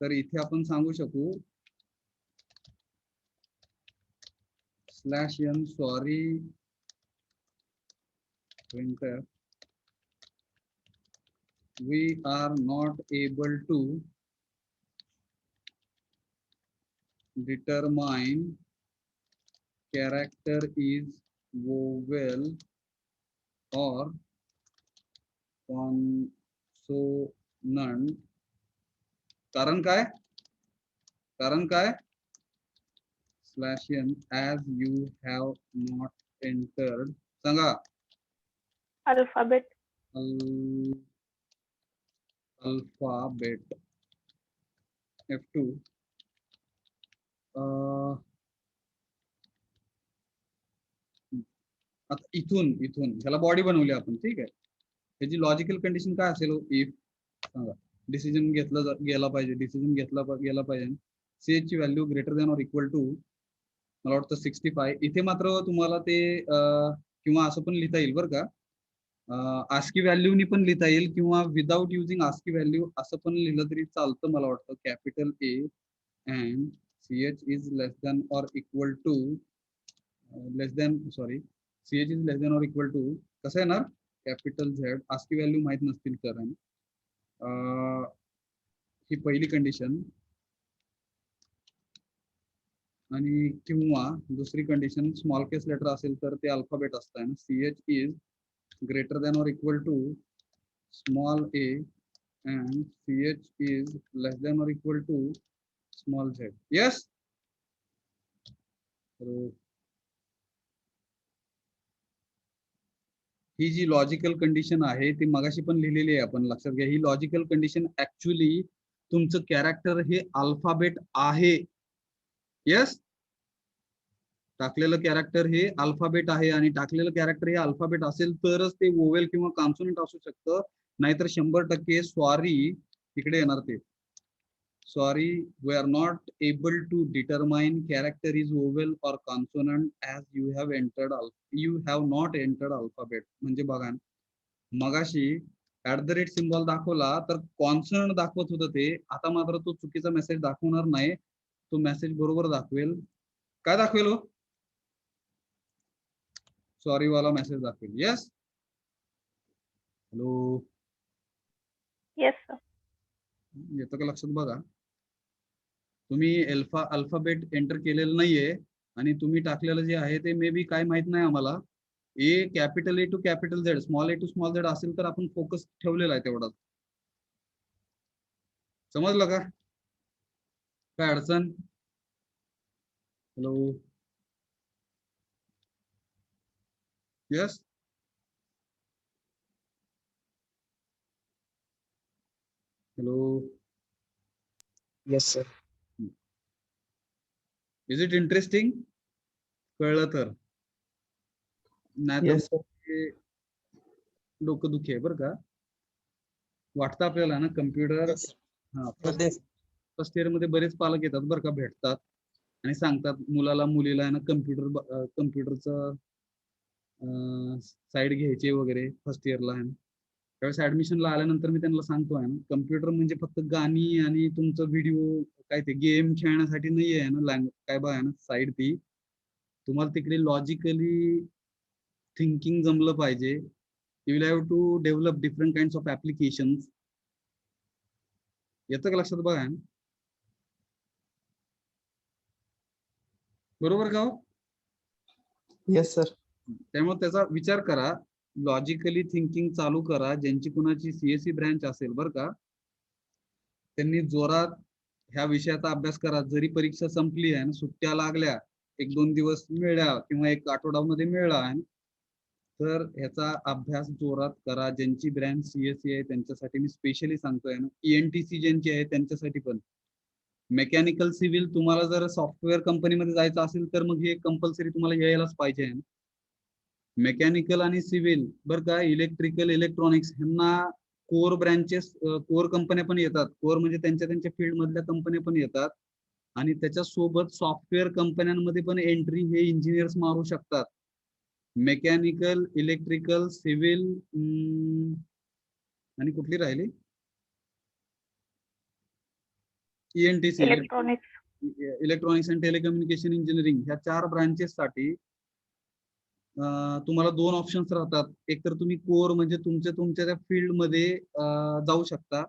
तर इथे आपण सांगू शकू /n sorry we are not able to determine character is vowel or consonant. कारण काय? /n as you have not entered. सांगा. Alphabet. Alphabet. F2. आता इथून ह्याला बॉडी बनवली आपण, ठीक आहे. ह्याची लॉजिकल कंडिशन काय असेल? इफ सांगा, डिसिजन घेतला गेला पाहिजे. सी ची value greater than or equal to, मला वाटतं 65. इथे मात्र तुम्हाला ते किंवा असं पण लिहिता येईल बरं का, आस्की व्हॅल्यूनी पण लिहिता येईल किंवा विदाउट युजिंग आस्की व्हॅल्यू असं पण लिहिलं तरी चालतं. मला वाटतं capital A and CH is less than or equal to CH is less than or equal to कसं येणार? Capital Z. आस्की व्हॅल्यू माहित नसतील तर. ही पहिली कंडिशन. आणि किंवा दुसरी कंडिशन, स्मॉल केस लेटर असेल तर ते अल्फाबेट असतं. CH is greater than or equal to small a and CH is less than or equal to small z. Yes. ही जी लॉजिकल कंडिशन आहे ती मगाशी पण लिहिलेली आहे आपण, लक्षात घ्या. ही लॉजिकल कंडिशन ऍक्च्युली तुमचं कॅरेक्टर हे अल्फाबेट आहे. येस, टाकलेलं कॅरेक्टर हे अल्फाबेट आहे आणि टाकलेलं कॅरेक्टर हे अल्फाबेट असेल तरच ते वोवेल किंवा कॉन्सोनंट असू शकतं. नाहीतर 100% सॉरी इकडे येणार ते. Sorry, we are not able to determine character is vowel or consonant as you have entered you have not entered alphabet. म्हणजे बघा ना, मगाशी @ सिम्बॉल दाखवला तर कॉन्सनंट दाखवत होतं ते, आता मात्र तो चुकीचा मेसेज दाखवणार नाही, तो मेसेज बरोबर दाखवेल. काय दाखवेल हो? सॉरी वाला मेसेज दाखवेल. Yes, hello, Yes, sir. येतं का लक्षात? बघा, तुम्ही अल्फाबेट एंटर केलेलं नाहीये आणि तुम्ही टाकलेलं जे आहे ते मे बी काय माहित नाही आम्हाला, capital A to capital Z, small A to small Z असेल तर आपण फोकस ठेवलेला आहे तेवढा. समजलं का? काय अडचण? Hello, yes, hello, Yes, sir. Is it interesting? कळलं तर, नाही Yes, sir. तर डोकं दुखी आहे बरं का. वाटतं आपल्याला ना कम्प्युटर, Yes. हा, Yes. फर्स्ट इयर मध्ये बरेच पालक येतात बरं का, भेटतात आणि सांगतात मुलाला मुलीला आहे ना कम्प्युटरचं साईड घ्यायचे वगैरे फर्स्ट इयरला आहे. त्यावेळेस ऍडमिशनला आल्यानंतर मी त्यांना सांगतो आहे ना, कम्प्युटर म्हणजे फक्त गाणी आणि तुमचं व्हिडिओ काय ते गेम खेळण्यासाठी नाही आहे ना, काय बघा ना साईड ती, तुम्हाला तिकडे लॉजिकली थिंकिंग जमलं पाहिजे. You will have to develop different kinds of applications. येतं का लक्षात? बघा, बरोबर का हो? Yes, sir. त्यामुळे त्याचा विचार करा, लॉजिकली थिंकिंग चालू करा. ज्यांची कुणाची सीएससी ब्रँच असेल बरं का, त्यांनी जोरात ह्या विषयाचा अभ्यास करा. जरी परीक्षा संपली आहे, सुट्ट्या लागल्या, 1-2 दिवस मिळाल्या किंवा 1 आठवड्यामध्ये मिळाला आहे, तर ह्याचा अभ्यास जोरात करा. ज्यांची ब्रँच सीएससी आहे त्यांच्यासाठी मी स्पेशली सांगतोय ना, ENTC ज्यांची आहे त्यांच्यासाठी पण. मेकॅनिकल सिव्हिल, तुम्हाला जर सॉफ्टवेअर कंपनीमध्ये जायचं असेल तर मग हे कंपल्सरी तुम्हाला यायलाच पाहिजे. मेकॅनिकल आणि सिव्हिल बरं का, इलेक्ट्रिकल, इलेक्ट्रॉनिक्स ह्यांना कोर ब्रँचेस, कोर कंपन्या पण येतात. कोर म्हणजे त्यांच्या फील्ड मधल्या कंपन्या पण येतात आणि त्याच्या सोबत सॉफ्टवेअर कंपन्यांमध्ये पण एंट्री हे इंजिनियर्स मारू शकतात. मेकॅनिकल, इलेक्ट्रिकल, सिव्हिल आणि कुठली राहिली? ENTC, Electronics. Electronics and telecommunication engineering, ह्या 4 ब्रांचेस साठी तुम्हाला 2 ऑप्शन्स राहतात. एक तर तुम्ही कोर म्हणजे तुमच्या त्या फील्ड मध्ये जाऊ शकता,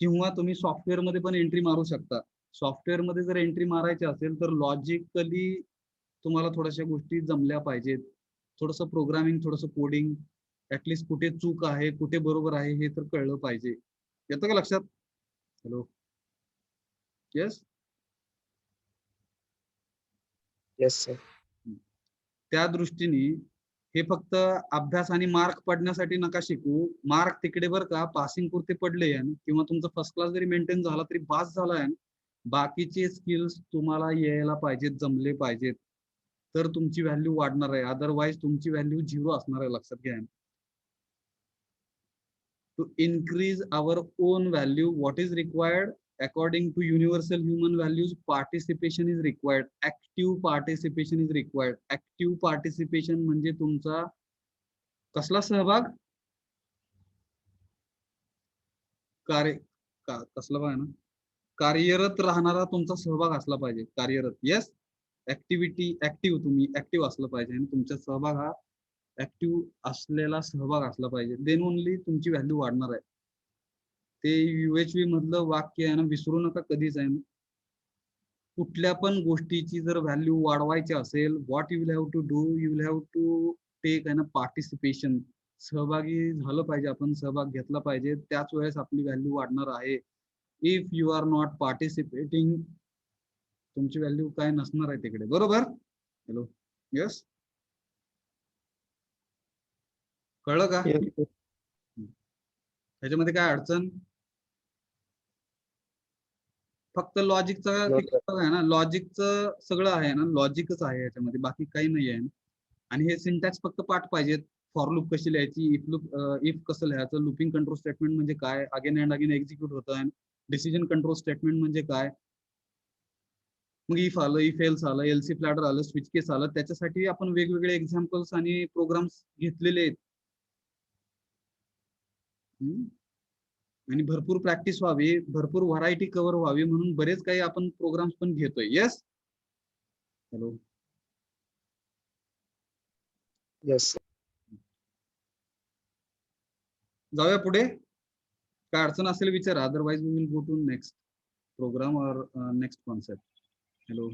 किंवा तुम्ही सॉफ्टवेअर मध्ये पण एंट्री मारू शकता. सॉफ्टवेअर मध्ये जर एंट्री मारायची असेल तर लॉजिकली तुम्हाला थोड्याशा गोष्टी जमल्या पाहिजेत. थोडंसं प्रोग्रामिंग, थोडंसं कोडिंग, ऍटलिस्ट कुठे चूक आहे कुठे बरोबर आहे हे तर कळलं पाहिजे. येतं का लक्षात? Hello, yes, Yes, sir. त्या दृष्टीने हे फक्त अभ्यास आणि मार्क पडण्यासाठी नका शिकू. मार्क तिकडे बरं का पासिंग पुरते पडले किंवा तुमचा फर्स्ट क्लास जरी मेंटेन झाला तरी पास झालाय, बाकीचे स्किल्स तुम्हाला यायला पाहिजेत, जमले पाहिजेत, तर तुमची व्हॅल्यू वाढणार आहे. अदरवाईज तुमची व्हॅल्यू 0 असणार आहे. लक्षात घ्या. To increase our own value, what is required according to universal human values, participation is required. Active participation is required. Active participation म्हणजे तुमचा कसला सहभाग? कसला बघा ना, कार्यरत राहणारा तुमचा सहभाग असला पाहिजे. कार्यरत, येस, ऍक्टिव्हिटी, ऍक्टिव्ह, तुम्ही ऍक्टिव्ह असलं पाहिजे आणि तुमचा सहभाग हा ऍक्टिव्ह असलेला सहभाग असला पाहिजे. देन ओनली तुमची व्हॅल्यू वाढणार आहे. ते UHV मधलं वाक्य आहे ना, विसरू नका कधीच आहे ना. कुठल्या पण गोष्टीची जर व्हॅल्यू वाढवायची असेल, what you will have to do, you will have to take आहे ना पार्टिसिपेशन. सहभागी झालं पाहिजे, आपण सहभाग घेतला पाहिजे, त्याच वेळेस आपली व्हॅल्यू वाढणार आहे. If you are not participating, तुमची व्हॅल्यू काय नसणार आहे तिकडे. बरोबर? हॅलो, यस, कळलं का? Yes, sir. त्याच्यामध्ये काय अडचण? फक्त लॉजिकचा No, sir. आहे ना, लॉजिकचं सगळं आहे ना, लॉजिकच आहे याच्यामध्ये, बाकी काही नाही आहे. आणि हे सिंटॅक्स फक्त पाठ पाहिजेत. फॉर लूप कशी लिहायची, इफ कसं लिहायचं, लूपिंग कंट्रोल स्टेटमेंट म्हणजे काय, अगेन अँड अगेन एक्झिक्यूट होतं, डिसिजन कंट्रोल स्टेटमेंट म्हणजे काय? मग इफ आलं, इफ एल्स आलं, एल्स इफ लॅडर आलं, स्विच केस आलं, त्याच्यासाठी आपण वेगवेगळे एक्झाम्पल्स आणि प्रोग्राम्स घेतलेले आहेत. आणि भरपूर प्रॅक्टिस व्हावी, भरपूर व्हरायटी कव्हर व्हावी म्हणून बरेच काही आपण प्रोग्राम्स पण घेतोय. येस. हॅलो. Yes, sir. जाऊया पुढे. काय अडचण असेल विचारा, otherwise we will go to next program और next concept. Hello.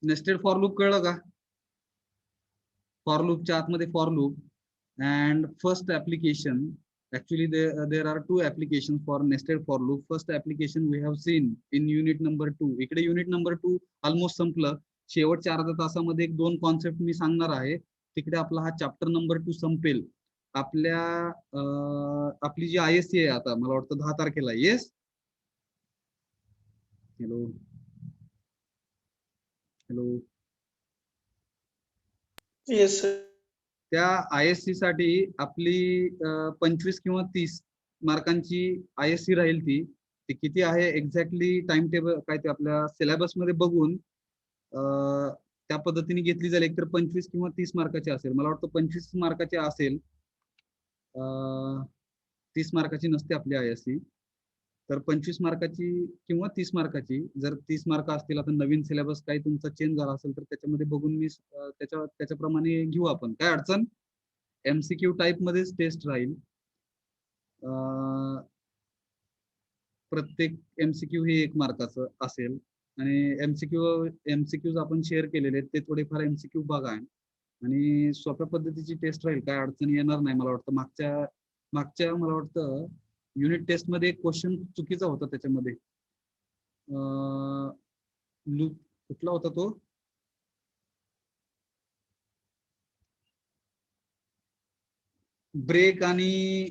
Nested for loop कळलं का? फॉर लूपच्या आतमध्ये for loop and first application. Actually, there are two applications for nested for loop. First application we have seen in unit number 2. इकडे unit number 2 almost संपलं. शेवटच्या अर्ध्या तासामध्ये एक दोन कॉन्सेप्ट मी सांगणार आहे. तिकडे आपला हा चॅप्टर नंबर 2 संपेल. आपली जी ISC आहे आता मला वाटतं 10 तारखेला. Yes. Hello. Hello. Yes, sir. त्या ISC साठी आपली 25 किंवा 30 मार्कांची ISC राहील. ती किती आहे एक्झॅक्टली टाइम टेबल काय ते आपल्या सिलेबस मध्ये बघून त्या पद्धतीने घेतली जाईल. एकतर 25 किंवा 30 मार्काची असेल. मला वाटतं 25 मार्काची असेल. 30 मार्काची नसते आपली ISC. तर 25 मार्काची किंवा 30 मार्काची. जर 30 मार्क असतील, आता नवीन सिलेबस काही तुमचा चेंज झाला असेल तर त्याच्यामध्ये बघून मी त्याच्याप्रमाणे घेऊ आपण. काय अडचण? MCQ टाइप मध्येच टेस्ट राहील. प्रत्येक MCQ हे 1 मार्काचं असेल आणि MCQs आपण शेअर केलेले आहेत, ते थोडेफार MCQ बघा आणि सोप्या पद्धतीची टेस्ट राहील. काय अडचण येणार नाही. मला वाटतं मागच्या मला वाटतं युनिट टेस्ट मध्ये एक क्वेश्चन चुकीचा होता. त्याच्यामध्ये लूप कुठला होता तो? ब्रेक आणि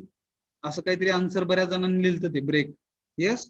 असं काहीतरी आन्सर बऱ्याच जणांनी लिहिलं ते ब्रेक. येस.